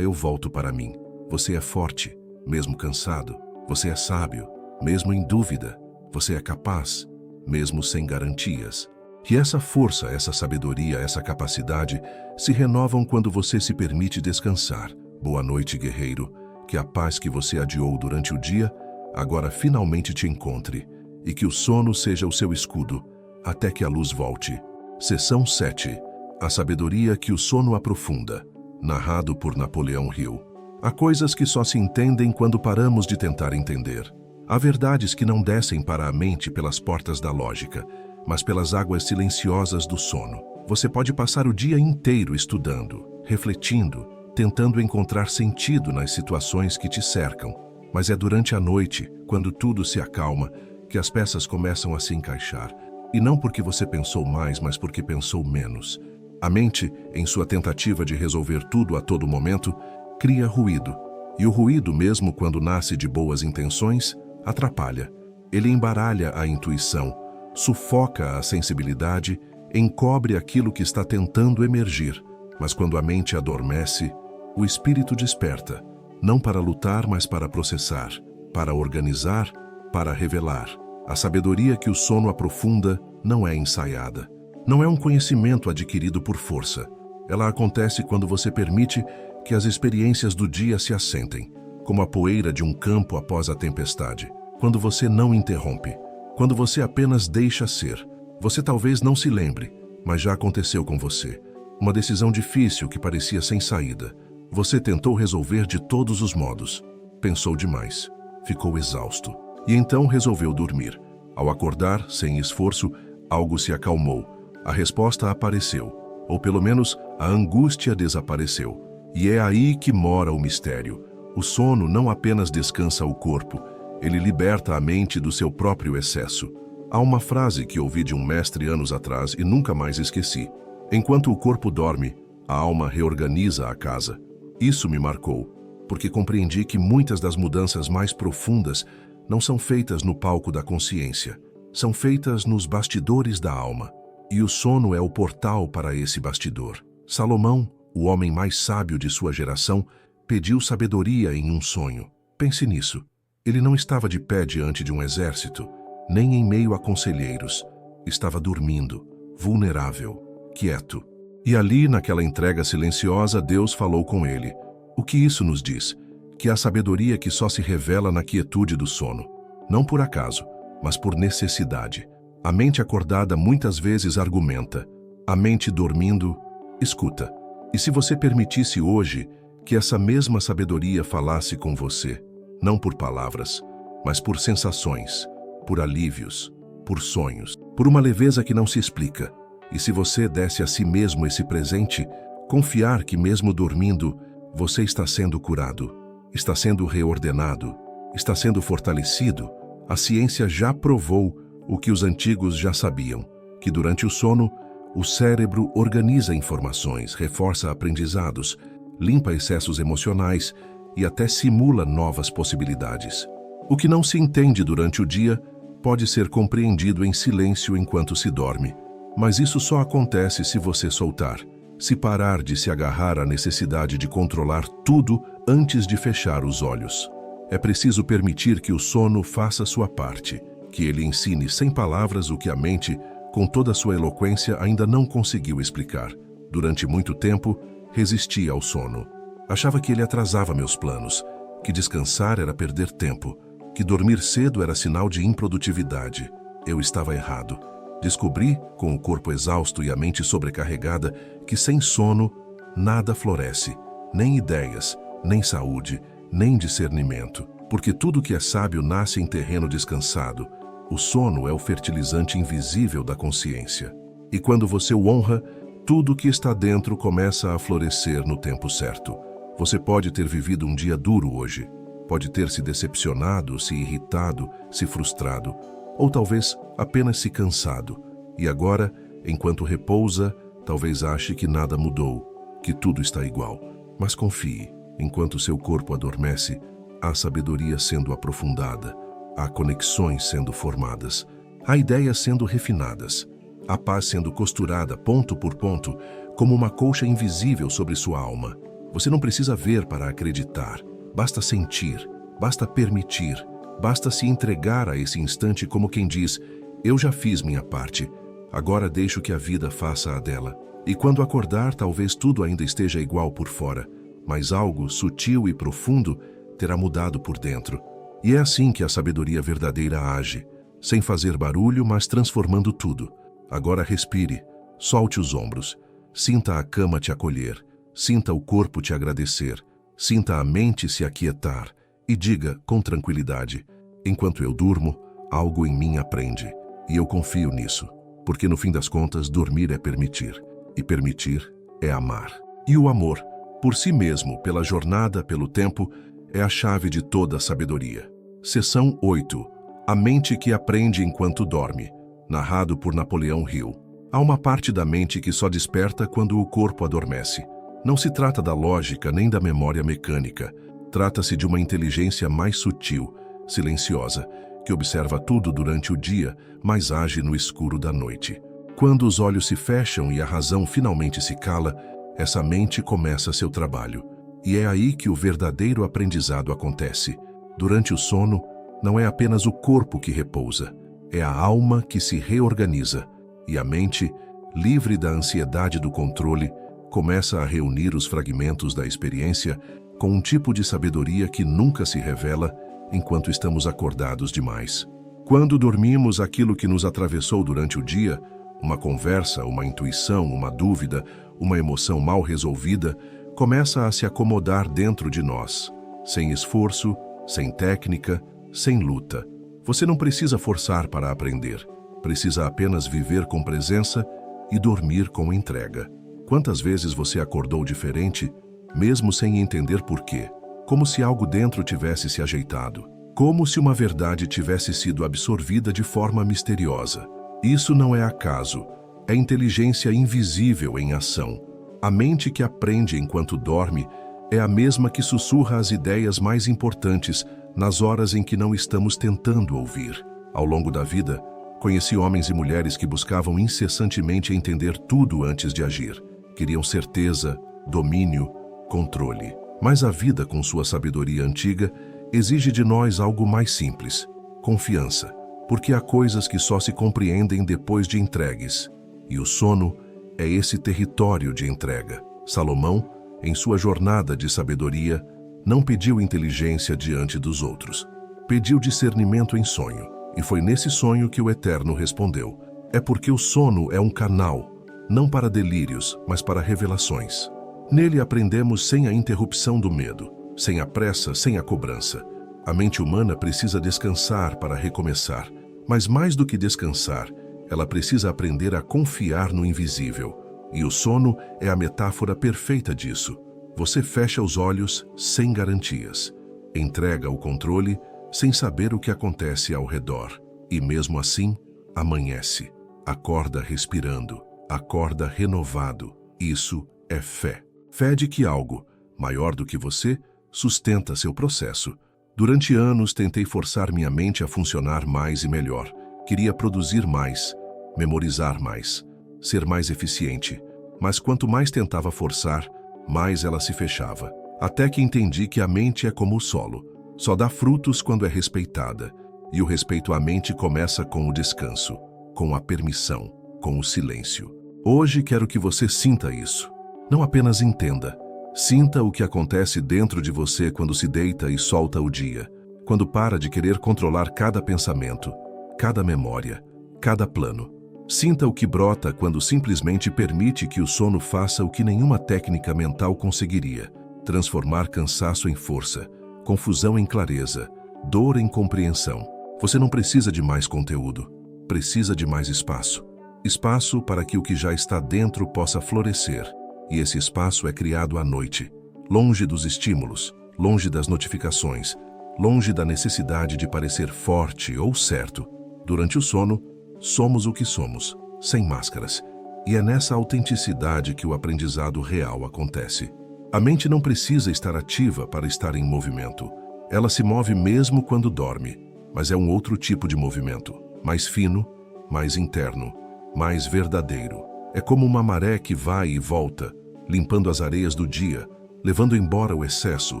eu volto para mim. Você é forte, mesmo cansado. Você é sábio, mesmo em dúvida. Você é capaz, mesmo sem garantias. E essa força, essa sabedoria, essa capacidade se renovam quando você se permite descansar. Boa noite, guerreiro. Que a paz que você adiou durante o dia agora finalmente te encontre, e que o sono seja o seu escudo, até que a luz volte. Seção 7. A sabedoria que o sono aprofunda. Narrado por Napoleão Hill. Há coisas que só se entendem quando paramos de tentar entender. Há verdades que não descem para a mente pelas portas da lógica, mas pelas águas silenciosas do sono. Você pode passar o dia inteiro estudando, refletindo, tentando encontrar sentido nas situações que te cercam, mas é durante a noite, quando tudo se acalma, que as peças começam a se encaixar. E não porque você pensou mais, mas porque pensou menos. A mente, em sua tentativa de resolver tudo a todo momento, cria ruído. E o ruído, mesmo quando nasce de boas intenções, atrapalha. Ele embaralha a intuição, sufoca a sensibilidade, encobre aquilo que está tentando emergir. Mas quando a mente adormece, o espírito desperta, não para lutar, mas para processar, para organizar, para revelar. A sabedoria que o sono aprofunda não é ensaiada. Não é um conhecimento adquirido por força. Ela acontece quando você permite que as experiências do dia se assentem, como a poeira de um campo após a tempestade. Quando você não interrompe, quando você apenas deixa ser. Você talvez não se lembre, mas já aconteceu com você. Uma decisão difícil que parecia sem saída. Você tentou resolver de todos os modos. Pensou demais. Ficou exausto. E então resolveu dormir. Ao acordar, sem esforço, algo se acalmou. A resposta apareceu, ou pelo menos a angústia desapareceu. E é aí que mora o mistério. O sono não apenas descansa o corpo, ele liberta a mente do seu próprio excesso. Há uma frase que ouvi de um mestre anos atrás e nunca mais esqueci. Enquanto o corpo dorme, a alma reorganiza a casa. Isso me marcou, porque compreendi que muitas das mudanças mais profundas não são feitas no palco da consciência, são feitas nos bastidores da alma. E o sono é o portal para esse bastidor. Salomão, o homem mais sábio de sua geração, pediu sabedoria em um sonho. Pense nisso. Ele não estava de pé diante de um exército, nem em meio a conselheiros. Estava dormindo, vulnerável, quieto. E ali, naquela entrega silenciosa, Deus falou com ele. O que isso nos diz? Que há sabedoria que só se revela na quietude do sono. Não por acaso, mas por necessidade. A mente acordada muitas vezes argumenta. A mente dormindo, escuta. E se você permitisse hoje que essa mesma sabedoria falasse com você, não por palavras, mas por sensações, por alívios, por sonhos, por uma leveza que não se explica. E se você desse a si mesmo esse presente, confiar que mesmo dormindo, você está sendo curado, está sendo reordenado, está sendo fortalecido. A ciência já provou o que os antigos já sabiam, que durante o sono, O cérebro organiza informações, reforça aprendizados, limpa excessos emocionais e até simula novas possibilidades. O que não se entende durante o dia pode ser compreendido em silêncio enquanto se dorme. Mas isso só acontece se você soltar, se parar de se agarrar à necessidade de controlar tudo antes de fechar os olhos. É preciso permitir que o sono faça sua parte, que ele ensine sem palavras o que a mente, com toda a sua eloquência, ainda não conseguiu explicar. Durante muito tempo, resisti ao sono. Achava que ele atrasava meus planos, que descansar era perder tempo, que dormir cedo era sinal de improdutividade. Eu estava errado. Descobri, com o corpo exausto e a mente sobrecarregada, que sem sono nada floresce, nem ideias, nem saúde, nem discernimento, porque tudo que é sábio nasce em terreno descansado. O sono é o fertilizante invisível da consciência. E quando você o honra, tudo que está dentro começa a florescer no tempo certo. Você pode ter vivido um dia duro hoje, pode ter se decepcionado, se irritado, se frustrado, ou talvez apenas se cansado. E agora, enquanto repousa, talvez ache que nada mudou, que tudo está igual. Mas confie, enquanto seu corpo adormece, há sabedoria sendo aprofundada, há conexões sendo formadas, há ideias sendo refinadas, há paz sendo costurada ponto por ponto, como uma colcha invisível sobre sua alma. Você não precisa ver para acreditar, basta sentir, basta permitir, basta se entregar a esse instante como quem diz: eu já fiz minha parte, agora deixo que a vida faça a dela. E quando acordar, talvez tudo ainda esteja igual por fora, mas algo sutil e profundo terá mudado por dentro. E é assim que a sabedoria verdadeira age, sem fazer barulho, mas transformando tudo. Agora respire, solte os ombros, sinta a cama te acolher, sinta o corpo te agradecer, sinta a mente se aquietar e diga com tranquilidade: enquanto eu durmo, algo em mim aprende. E eu confio nisso, porque no fim das contas, dormir é permitir, e permitir é amar. E o amor, por si mesmo, pela jornada, pelo tempo, é a chave de toda a sabedoria. Seção 8. A mente que aprende enquanto dorme. Narrado por Napoleão Hill. Há uma parte da mente que só desperta quando o corpo adormece. Não se trata da lógica nem da memória mecânica. Trata-se de uma inteligência mais sutil, silenciosa, que observa tudo durante o dia, mas age no escuro da noite. Quando os olhos se fecham e a razão finalmente se cala, essa mente começa seu trabalho. E é aí que o verdadeiro aprendizado acontece. Durante o sono, não é apenas o corpo que repousa, é a alma que se reorganiza. E a mente, livre da ansiedade do controle, começa a reunir os fragmentos da experiência com um tipo de sabedoria que nunca se revela enquanto estamos acordados demais. Quando dormimos, aquilo que nos atravessou durante o dia, uma conversa, uma intuição, uma dúvida, uma emoção mal resolvida, começa a se acomodar dentro de nós, sem esforço, sem técnica, sem luta. Você não precisa forçar para aprender, precisa apenas viver com presença e dormir com entrega. Quantas vezes você acordou diferente, mesmo sem entender por quê? Como se algo dentro tivesse se ajeitado, como se uma verdade tivesse sido absorvida de forma misteriosa. Isso não é acaso, é inteligência invisível em ação. A mente que aprende enquanto dorme é a mesma que sussurra as ideias mais importantes nas horas em que não estamos tentando ouvir. Ao longo da vida, conheci homens e mulheres que buscavam incessantemente entender tudo antes de agir. Queriam certeza, domínio, controle. Mas a vida, com sua sabedoria antiga, exige de nós algo mais simples: confiança, porque há coisas que só se compreendem depois de entregues. E o sono é esse território de entrega. Salomão, em sua jornada de sabedoria, não pediu inteligência diante dos outros. Pediu discernimento em sonho, e foi nesse sonho que o Eterno respondeu: é porque o sono é um canal, não para delírios, mas para revelações. Nele aprendemos sem a interrupção do medo, sem a pressa, sem a cobrança. A mente humana precisa descansar para recomeçar, mas mais do que descansar, ela precisa aprender a confiar no invisível. E o sono é a metáfora perfeita disso. Você fecha os olhos sem garantias, entrega o controle sem saber o que acontece ao redor. E mesmo assim, amanhece, acorda respirando, acorda renovado. Isso é fé. Fé de que algo, maior do que você, sustenta seu processo. Durante anos tentei forçar minha mente a funcionar mais e melhor. Queria produzir mais, memorizar mais, ser mais eficiente. Mas quanto mais tentava forçar, mais ela se fechava. Até que entendi que a mente é como o solo. Só dá frutos quando é respeitada. E o respeito à mente começa com o descanso, com a permissão, com o silêncio. Hoje quero que você sinta isso. Não apenas entenda. Sinta o que acontece dentro de você quando se deita e solta o dia. Quando para de querer controlar cada pensamento, cada memória, cada plano. Sinta o que brota quando simplesmente permite que o sono faça o que nenhuma técnica mental conseguiria. Transformar cansaço em força, confusão em clareza, dor em compreensão. Você não precisa de mais conteúdo, precisa de mais espaço. Espaço para que o que já está dentro possa florescer. E esse espaço é criado à noite, longe dos estímulos, longe das notificações, longe da necessidade de parecer forte ou certo. Durante o sono, somos o que somos, sem máscaras. E é nessa autenticidade que o aprendizado real acontece. A mente não precisa estar ativa para estar em movimento. Ela se move mesmo quando dorme, mas é um outro tipo de movimento, mais fino, mais interno, mais verdadeiro. É como uma maré que vai e volta, limpando as areias do dia, levando embora o excesso,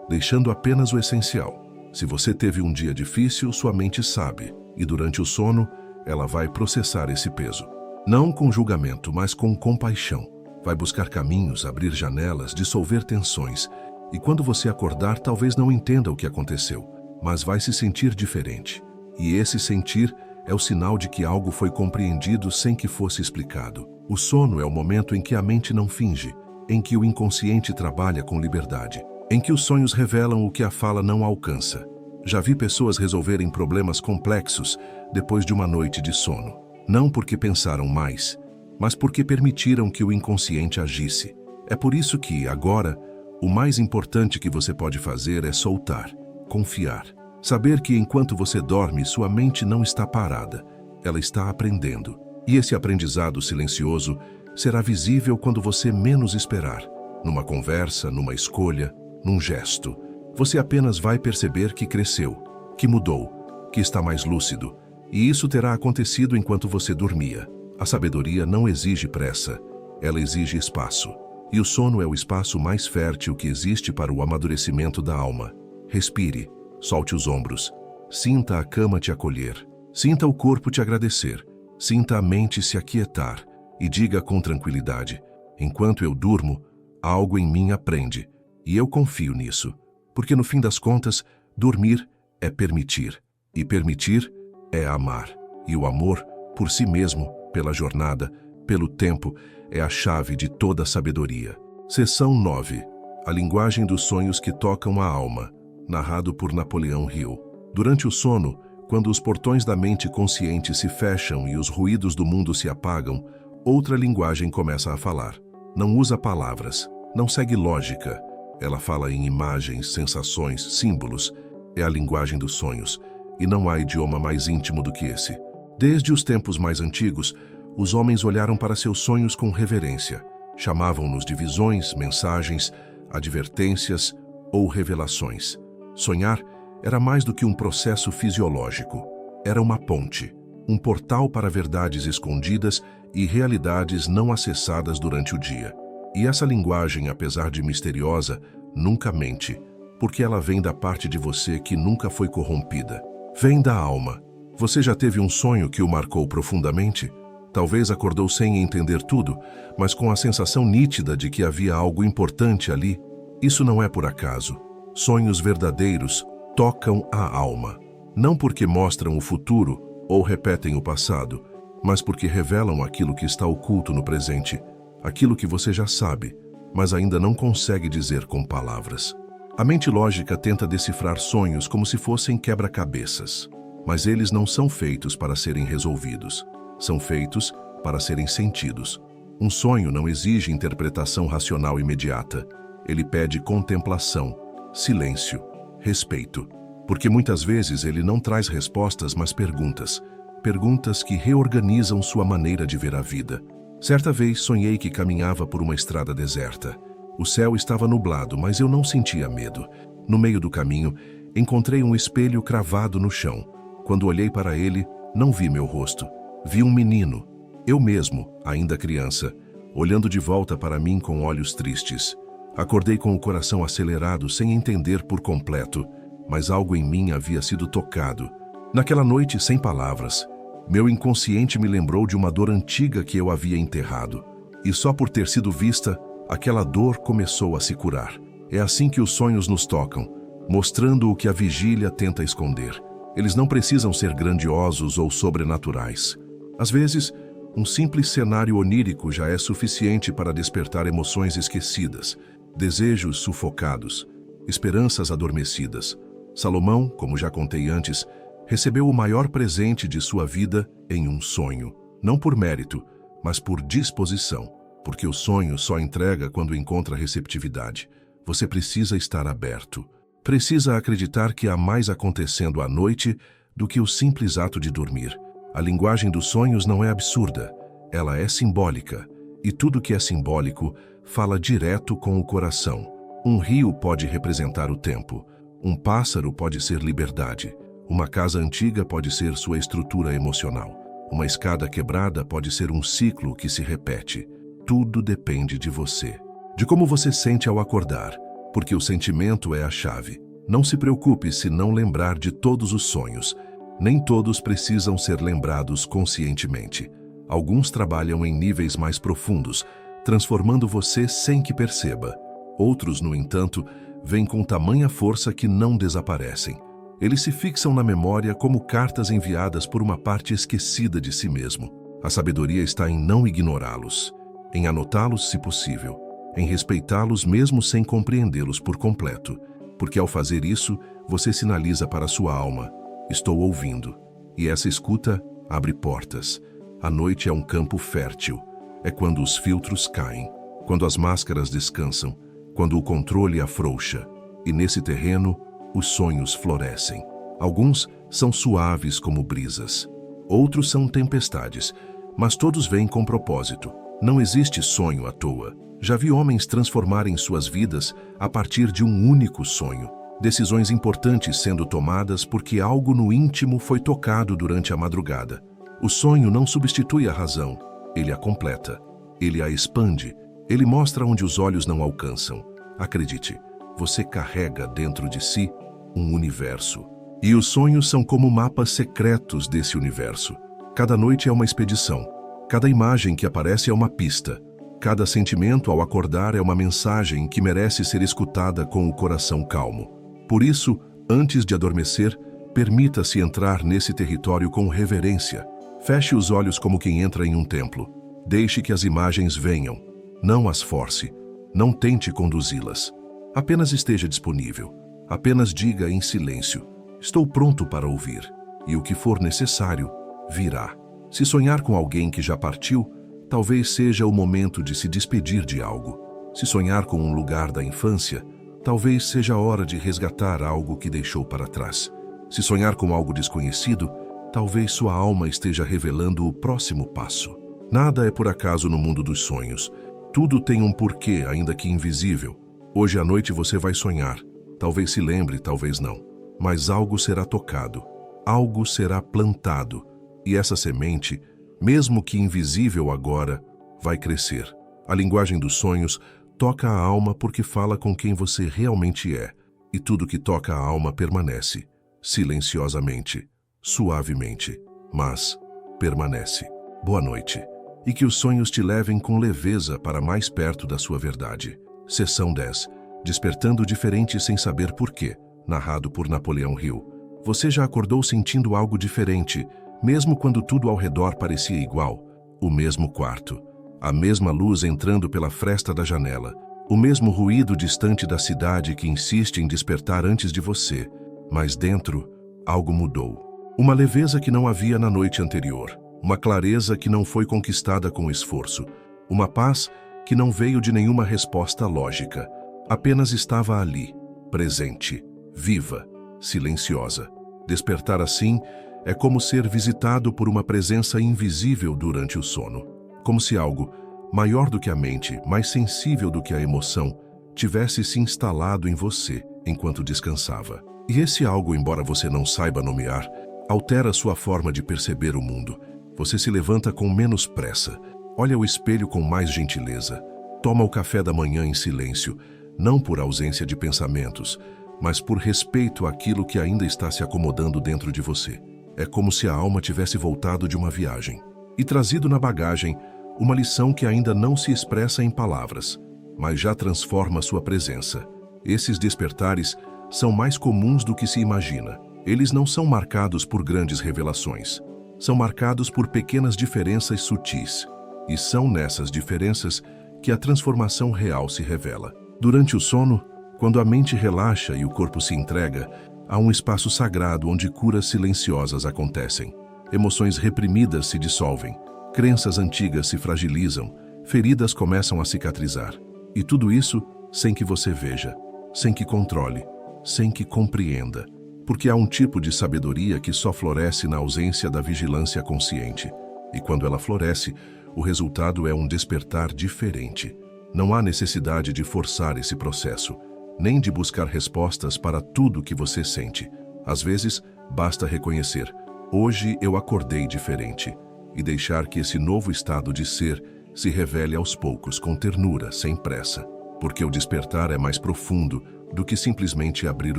deixando apenas o essencial. Se você teve um dia difícil, sua mente sabe, e durante o sono, ela vai processar esse peso. Não com julgamento, mas com compaixão. Vai buscar caminhos, abrir janelas, dissolver tensões. E quando você acordar, talvez não entenda o que aconteceu, mas vai se sentir diferente. E esse sentir é o sinal de que algo foi compreendido sem que fosse explicado. O sono é o momento em que a mente não finge, em que o inconsciente trabalha com liberdade, em que os sonhos revelam o que a fala não alcança. Já vi pessoas resolverem problemas complexos depois de uma noite de sono. Não porque pensaram mais, mas porque permitiram que o inconsciente agisse. É por isso que, agora, o mais importante que você pode fazer é soltar, confiar. Saber que enquanto você dorme, sua mente não está parada, ela está aprendendo. E esse aprendizado silencioso será visível quando você menos esperar. Numa conversa, numa escolha, num gesto. Você apenas vai perceber que cresceu, que mudou, que está mais lúcido. E isso terá acontecido enquanto você dormia. A sabedoria não exige pressa, ela exige espaço. E o sono é o espaço mais fértil que existe para o amadurecimento da alma. Respire, solte os ombros, sinta a cama te acolher, sinta o corpo te agradecer, sinta a mente se aquietar e diga com tranquilidade: enquanto eu durmo, algo em mim aprende, e eu confio nisso. Porque no fim das contas, dormir é permitir, e permitir é amar. E o amor, por si mesmo, pela jornada, pelo tempo, é a chave de toda a sabedoria. Seção 9. A linguagem dos sonhos que tocam a alma. Narrado por Napoleão Hill. Durante o sono, quando os portões da mente consciente se fecham e os ruídos do mundo se apagam, outra linguagem começa a falar. Não usa palavras, não segue lógica. Ela fala em imagens, sensações, símbolos. É a linguagem dos sonhos, e não há idioma mais íntimo do que esse. Desde os tempos mais antigos, os homens olharam para seus sonhos com reverência. Chamavam-nos de visões, mensagens, advertências ou revelações. Sonhar era mais do que um processo fisiológico. Era uma ponte, um portal para verdades escondidas e realidades não acessadas durante o dia. E essa linguagem, apesar de misteriosa, nunca mente, porque ela vem da parte de você que nunca foi corrompida. Vem da alma. Você já teve um sonho que o marcou profundamente? Talvez acordou sem entender tudo, mas com a sensação nítida de que havia algo importante ali. Isso não é por acaso. Sonhos verdadeiros tocam a alma. Não porque mostram o futuro ou repetem o passado, mas porque revelam aquilo que está oculto no presente, aquilo que você já sabe, mas ainda não consegue dizer com palavras. A mente lógica tenta decifrar sonhos como se fossem quebra-cabeças, mas eles não são feitos para serem resolvidos. São feitos para serem sentidos. Um sonho não exige interpretação racional imediata. Ele pede contemplação, silêncio, respeito. Porque muitas vezes ele não traz respostas, mas perguntas. Perguntas que reorganizam sua maneira de ver a vida. Certa vez sonhei que caminhava por uma estrada deserta. O céu estava nublado, mas eu não sentia medo. No meio do caminho, encontrei um espelho cravado no chão. Quando olhei para ele, não vi meu rosto. Vi um menino, eu mesmo, ainda criança, olhando de volta para mim com olhos tristes. Acordei com o coração acelerado, sem entender por completo, mas algo em mim havia sido tocado. Naquela noite, sem palavras, meu inconsciente me lembrou de uma dor antiga que eu havia enterrado. E só por ter sido vista, aquela dor começou a se curar. É assim que os sonhos nos tocam, mostrando o que a vigília tenta esconder. Eles não precisam ser grandiosos ou sobrenaturais. Às vezes, um simples cenário onírico já é suficiente para despertar emoções esquecidas, desejos sufocados, esperanças adormecidas. Salomão, como já contei antes, recebeu o maior presente de sua vida em um sonho. Não por mérito, mas por disposição, porque o sonho só entrega quando encontra receptividade. Você precisa estar aberto. Precisa acreditar que há mais acontecendo à noite do que o simples ato de dormir. A linguagem dos sonhos não é absurda, ela é simbólica. E tudo que é simbólico fala direto com o coração. Um rio pode representar o tempo. Um pássaro pode ser liberdade. Uma casa antiga pode ser sua estrutura emocional. Uma escada quebrada pode ser um ciclo que se repete. Tudo depende de você. De como você sente ao acordar, porque o sentimento é a chave. Não se preocupe se não lembrar de todos os sonhos. Nem todos precisam ser lembrados conscientemente. Alguns trabalham em níveis mais profundos, transformando você sem que perceba. Outros, no entanto, vêm com tamanha força que não desaparecem. Eles se fixam na memória como cartas enviadas por uma parte esquecida de si mesmo. A sabedoria está em não ignorá-los, em anotá-los se possível, em respeitá-los mesmo sem compreendê-los por completo, porque ao fazer isso, você sinaliza para a sua alma: estou ouvindo. E essa escuta abre portas. A noite é um campo fértil. É quando os filtros caem, quando as máscaras descansam, quando o controle afrouxa. E nesse terreno, os sonhos florescem. Alguns são suaves como brisas. Outros são tempestades, mas todos vêm com propósito. Não existe sonho à toa. Já vi homens transformarem suas vidas a partir de um único sonho. Decisões importantes sendo tomadas porque algo no íntimo foi tocado durante a madrugada. O sonho não substitui a razão, ele a completa, ele a expande, ele mostra onde os olhos não alcançam. Acredite, você carrega dentro de si um universo. E os sonhos são como mapas secretos desse universo. Cada noite é uma expedição, cada imagem que aparece é uma pista, cada sentimento ao acordar é uma mensagem que merece ser escutada com o coração calmo. Por isso, antes de adormecer, permita-se entrar nesse território com reverência. Feche os olhos como quem entra em um templo. Deixe que as imagens venham. Não as force. Não tente conduzi-las. Apenas esteja disponível. Apenas diga em silêncio: estou pronto para ouvir. E o que for necessário, virá. Se sonhar com alguém que já partiu, talvez seja o momento de se despedir de algo. Se sonhar com um lugar da infância, talvez seja a hora de resgatar algo que deixou para trás. Se sonhar com algo desconhecido, talvez sua alma esteja revelando o próximo passo. Nada é por acaso no mundo dos sonhos. Tudo tem um porquê, ainda que invisível. Hoje à noite você vai sonhar. Talvez se lembre, talvez não. Mas algo será tocado. Algo será plantado. E essa semente, mesmo que invisível agora, vai crescer. A linguagem dos sonhos toca a alma porque fala com quem você realmente é. E tudo que toca a alma permanece. Silenciosamente. Suavemente, mas permanece. Boa noite. E que os sonhos te levem com leveza para mais perto da sua verdade. Seção 10. Despertando diferente sem saber porquê. Narrado por Napoleão Hill. Você já acordou sentindo algo diferente, mesmo quando tudo ao redor parecia igual? O mesmo quarto. A mesma luz entrando pela fresta da janela. O mesmo ruído distante da cidade que insiste em despertar antes de você. Mas dentro, algo mudou. Uma leveza que não havia na noite anterior. Uma clareza que não foi conquistada com esforço. Uma paz que não veio de nenhuma resposta lógica. Apenas estava ali, presente, viva, silenciosa. Despertar assim é como ser visitado por uma presença invisível durante o sono. como se algo, maior do que a mente, mais sensível do que a emoção, tivesse se instalado em você enquanto descansava. E esse algo, embora você não saiba nomear, altera sua forma de perceber o mundo. Você se levanta com menos pressa, olha o espelho com mais gentileza, toma o café da manhã em silêncio, não por ausência de pensamentos, mas por respeito àquilo que ainda está se acomodando dentro de você. É como se a alma tivesse voltado de uma viagem e trazido na bagagem uma lição que ainda não se expressa em palavras, mas já transforma sua presença. Esses despertares são mais comuns do que se imagina. Eles não são marcados por grandes revelações. São marcados por pequenas diferenças sutis. E são nessas diferenças que a transformação real se revela. Durante o sono, quando a mente relaxa e o corpo se entrega, há um espaço sagrado onde curas silenciosas acontecem. Emoções reprimidas se dissolvem, crenças antigas se fragilizam, feridas começam a cicatrizar. E tudo isso sem que você veja, sem que controle, sem que compreenda. Porque há um tipo de sabedoria que só floresce na ausência da vigilância consciente. E quando ela floresce, o resultado é um despertar diferente. Não há necessidade de forçar esse processo, nem de buscar respostas para tudo que você sente. Às vezes, basta reconhecer: hoje eu acordei diferente, e deixar que esse novo estado de ser se revele aos poucos, com ternura, sem pressa. Porque o despertar é mais profundo do que simplesmente abrir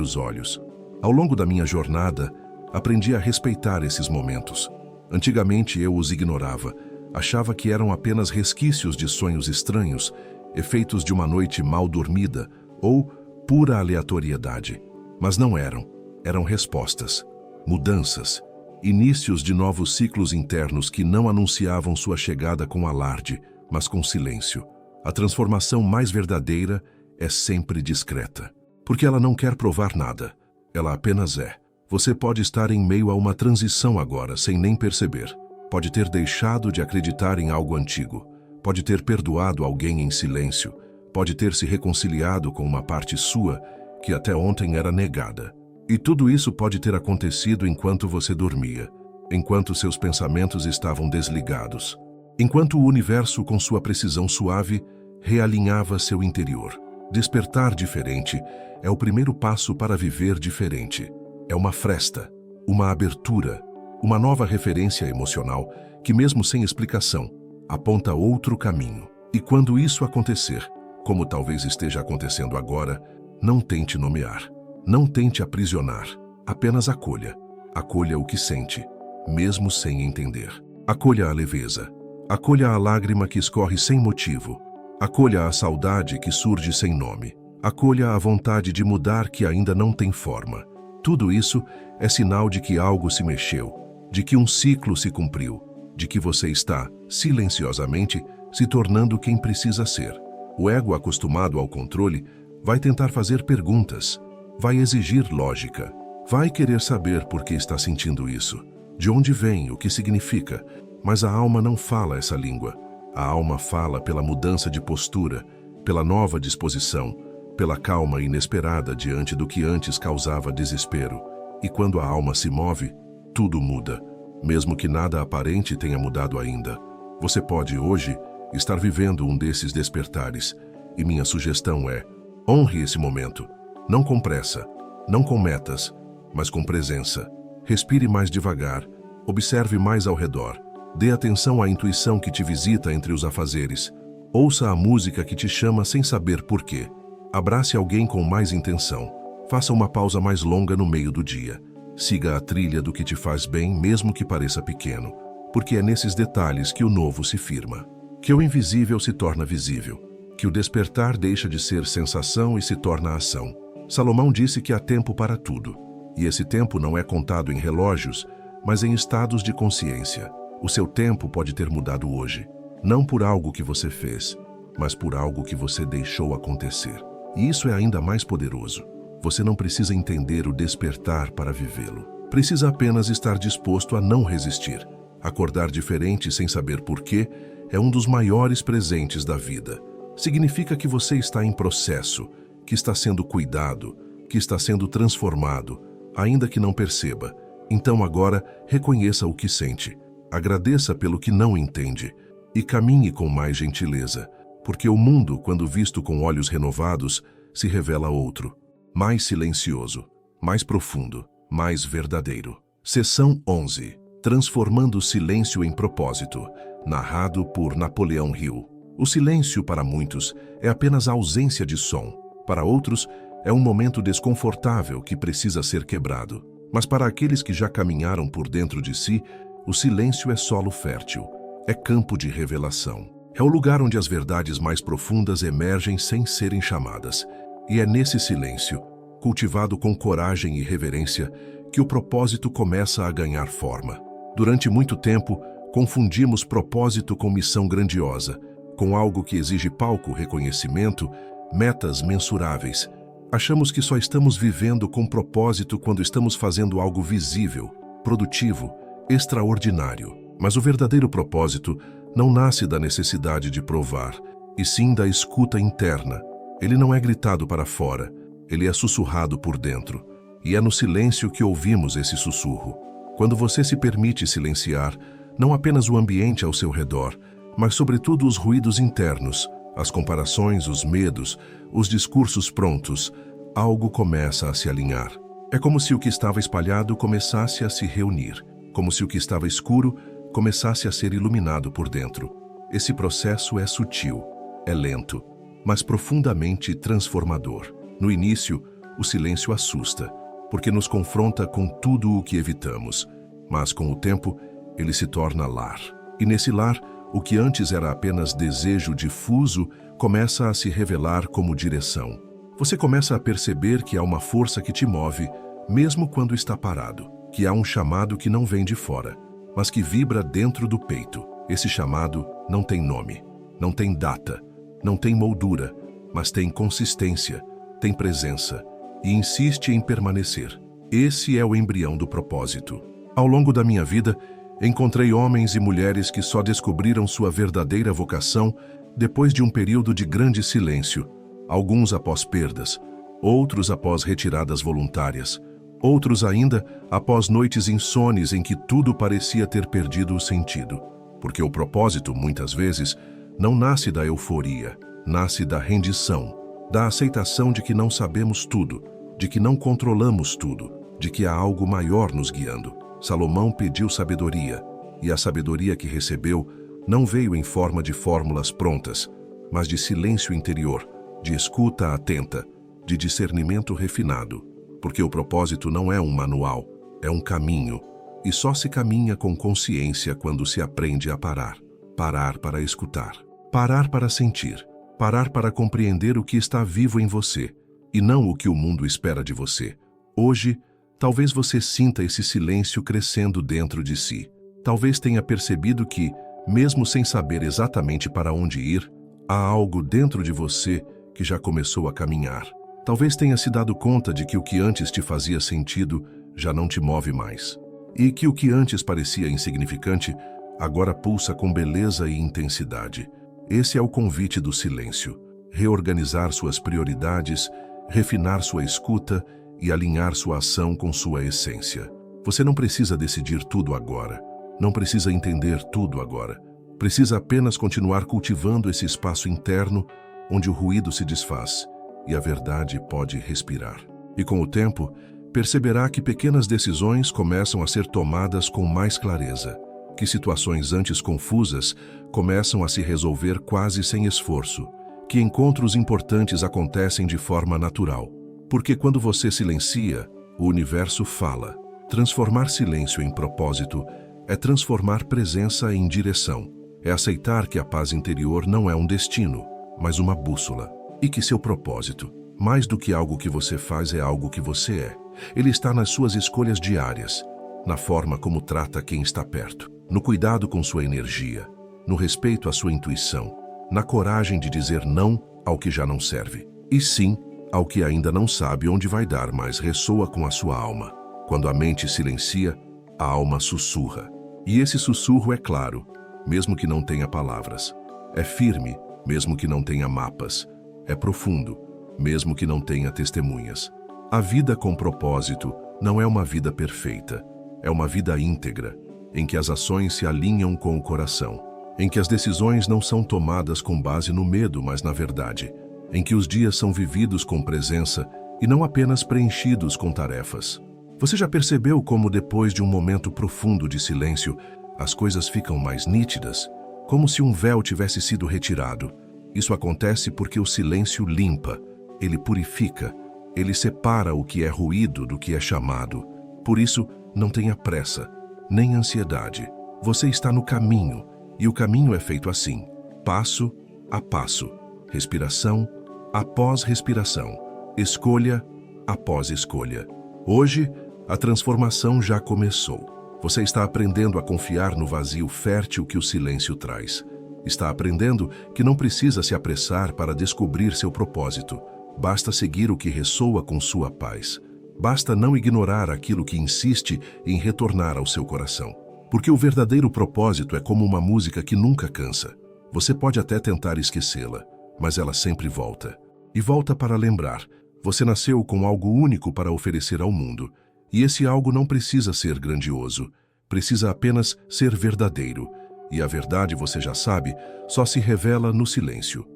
os olhos. Ao longo da minha jornada, aprendi a respeitar esses momentos. Antigamente eu os ignorava, achava que eram apenas resquícios de sonhos estranhos, efeitos de uma noite mal dormida ou pura aleatoriedade. Mas não eram. Eram respostas, mudanças, inícios de novos ciclos internos que não anunciavam sua chegada com alarde, mas com silêncio. A transformação mais verdadeira é sempre discreta, porque ela não quer provar nada. Ela apenas é. Você pode estar em meio a uma transição agora, sem nem perceber. Pode ter deixado de acreditar em algo antigo. Pode ter perdoado alguém em silêncio. Pode ter se reconciliado com uma parte sua que até ontem era negada. E tudo isso pode ter acontecido enquanto você dormia, enquanto seus pensamentos estavam desligados, enquanto o universo, com sua precisão suave, realinhava seu interior. Despertar diferente é o primeiro passo para viver diferente. É uma fresta, uma abertura, uma nova referência emocional que, mesmo sem explicação, aponta outro caminho. E quando isso acontecer, como talvez esteja acontecendo agora, não tente nomear, não tente aprisionar, apenas acolha. Acolha o que sente, mesmo sem entender. Acolha a leveza, acolha a lágrima que escorre sem motivo, acolha a saudade que surge sem nome, acolha a vontade de mudar que ainda não tem forma. Tudo isso é sinal de que algo se mexeu, de que um ciclo se cumpriu, de que você está, silenciosamente, se tornando quem precisa ser. O ego, acostumado ao controle, vai tentar fazer perguntas, vai exigir lógica, vai querer saber por que está sentindo isso, de onde vem, o que significa, mas a alma não fala essa língua. A alma fala pela mudança de postura, pela nova disposição, pela calma inesperada diante do que antes causava desespero. E quando a alma se move, tudo muda, mesmo que nada aparente tenha mudado ainda. Você pode, hoje, estar vivendo um desses despertares, e minha sugestão é: honre esse momento, não com pressa, não com metas, mas com presença. Respire mais devagar, observe mais ao redor, dê atenção à intuição que te visita entre os afazeres, ouça a música que te chama sem saber por quê. Abrace alguém com mais intenção, faça uma pausa mais longa no meio do dia. Siga a trilha do que te faz bem, mesmo que pareça pequeno, porque é nesses detalhes que o novo se firma, que o invisível se torna visível, que o despertar deixa de ser sensação e se torna ação. Salomão disse que há tempo para tudo, e esse tempo não é contado em relógios, mas em estados de consciência. O seu tempo pode ter mudado hoje, não por algo que você fez, mas por algo que você deixou acontecer. E isso é ainda mais poderoso. Você não precisa entender o despertar para vivê-lo. Precisa apenas estar disposto a não resistir. Acordar diferente sem saber porquê é um dos maiores presentes da vida. Significa que você está em processo, que está sendo cuidado, que está sendo transformado, ainda que não perceba. Então agora reconheça o que sente. Agradeça pelo que não entende. e caminhe com mais gentileza, porque o mundo, quando visto com olhos renovados, se revela outro, mais silencioso, mais profundo, mais verdadeiro. Seção 11. Transformando o silêncio em propósito, narrado por Napoleão Hill. O silêncio, para muitos, é apenas a ausência de som. Para outros, é um momento desconfortável que precisa ser quebrado. Mas para aqueles que já caminharam por dentro de si, o silêncio é solo fértil, é campo de revelação. É o lugar onde as verdades mais profundas emergem sem serem chamadas. E é nesse silêncio, cultivado com coragem e reverência, que o propósito começa a ganhar forma. Durante muito tempo, confundimos propósito com missão grandiosa, com algo que exige palco, reconhecimento, metas mensuráveis. Achamos que só estamos vivendo com propósito quando estamos fazendo algo visível, produtivo, extraordinário. Mas o verdadeiro propósito não nasce da necessidade de provar, e sim da escuta interna. Ele não é gritado para fora, ele é sussurrado por dentro. E é no silêncio que ouvimos esse sussurro. Quando você se permite silenciar, não apenas o ambiente ao seu redor, mas sobretudo os ruídos internos, as comparações, os medos, os discursos prontos, algo começa a se alinhar. É como se o que estava espalhado começasse a se reunir, como se o que estava escuro começasse a ser iluminado por dentro. Esse processo é sutil, é lento, mas profundamente transformador. No início, o silêncio assusta, porque nos confronta com tudo o que evitamos, mas com o tempo, ele se torna lar. E nesse lar, o que antes era apenas desejo difuso começa a se revelar como direção. Você começa a perceber que há uma força que te move, mesmo quando está parado, que há um chamado que não vem de fora, mas que vibra dentro do peito. Esse chamado não tem nome, não tem data, não tem moldura, mas tem consistência, tem presença e insiste em permanecer. Esse é o embrião do propósito. Ao longo da minha vida, encontrei homens e mulheres que só descobriram sua verdadeira vocação depois de um período de grande silêncio, alguns após perdas, outros após retiradas voluntárias, outros ainda após noites insones em que tudo parecia ter perdido o sentido. Porque o propósito, muitas vezes, não nasce da euforia, nasce da rendição, da aceitação de que não sabemos tudo, de que não controlamos tudo, de que há algo maior nos guiando. Salomão pediu sabedoria, e a sabedoria que recebeu não veio em forma de fórmulas prontas, mas de silêncio interior, de escuta atenta, de discernimento refinado. Porque o propósito não é um manual, é um caminho, e só se caminha com consciência quando se aprende a parar. Parar para escutar, parar para sentir, parar para compreender o que está vivo em você, e não o que o mundo espera de você. Hoje, talvez você sinta esse silêncio crescendo dentro de si. Talvez tenha percebido que, mesmo sem saber exatamente para onde ir, há algo dentro de você que já começou a caminhar. Talvez tenha se dado conta de que o que antes te fazia sentido já não te move mais. E que o que antes parecia insignificante, agora pulsa com beleza e intensidade. Esse é o convite do silêncio. Reorganizar suas prioridades, refinar sua escuta e alinhar sua ação com sua essência. Você não precisa decidir tudo agora. Não precisa entender tudo agora. Precisa apenas continuar cultivando esse espaço interno onde o ruído se desfaz e a verdade pode respirar. E com o tempo, perceberá que pequenas decisões começam a ser tomadas com mais clareza, que situações antes confusas começam a se resolver quase sem esforço, que encontros importantes acontecem de forma natural. Porque quando você silencia, o universo fala. Transformar silêncio em propósito é transformar presença em direção. É aceitar que a paz interior não é um destino, mas uma bússola. E que seu propósito, mais do que algo que você faz, é algo que você é. Ele está nas suas escolhas diárias, na forma como trata quem está perto, no cuidado com sua energia, no respeito à sua intuição, na coragem de dizer não ao que já não serve, e sim ao que ainda não sabe onde vai dar, mas ressoa com a sua alma. Quando a mente silencia, a alma sussurra. E esse sussurro é claro, mesmo que não tenha palavras. É firme, mesmo que não tenha mapas. É profundo, mesmo que não tenha testemunhas. A vida com propósito não é uma vida perfeita. É uma vida íntegra, em que as ações se alinham com o coração. em que as decisões não são tomadas com base no medo, mas na verdade, em que os dias são vividos com presença e não apenas preenchidos com tarefas. Você já percebeu como depois de um momento profundo de silêncio, as coisas ficam mais nítidas? Como se um véu tivesse sido retirado. Isso acontece porque o silêncio limpa, ele purifica, ele separa o que é ruído do que é chamado. Por isso, não tenha pressa, nem ansiedade. Você está no caminho, e o caminho é feito assim, passo a passo, respiração após respiração, escolha após escolha. Hoje, a transformação já começou. Você está aprendendo a confiar no vazio fértil que o silêncio traz. Está aprendendo que não precisa se apressar para descobrir seu propósito. Basta seguir o que ressoa com sua paz. Basta não ignorar aquilo que insiste em retornar ao seu coração. Porque o verdadeiro propósito é como uma música que nunca cansa. Você pode até tentar esquecê-la, mas ela sempre volta. E volta para lembrar. Você nasceu com algo único para oferecer ao mundo. E esse algo não precisa ser grandioso. Precisa apenas ser verdadeiro. E a verdade, você já sabe, só se revela no silêncio.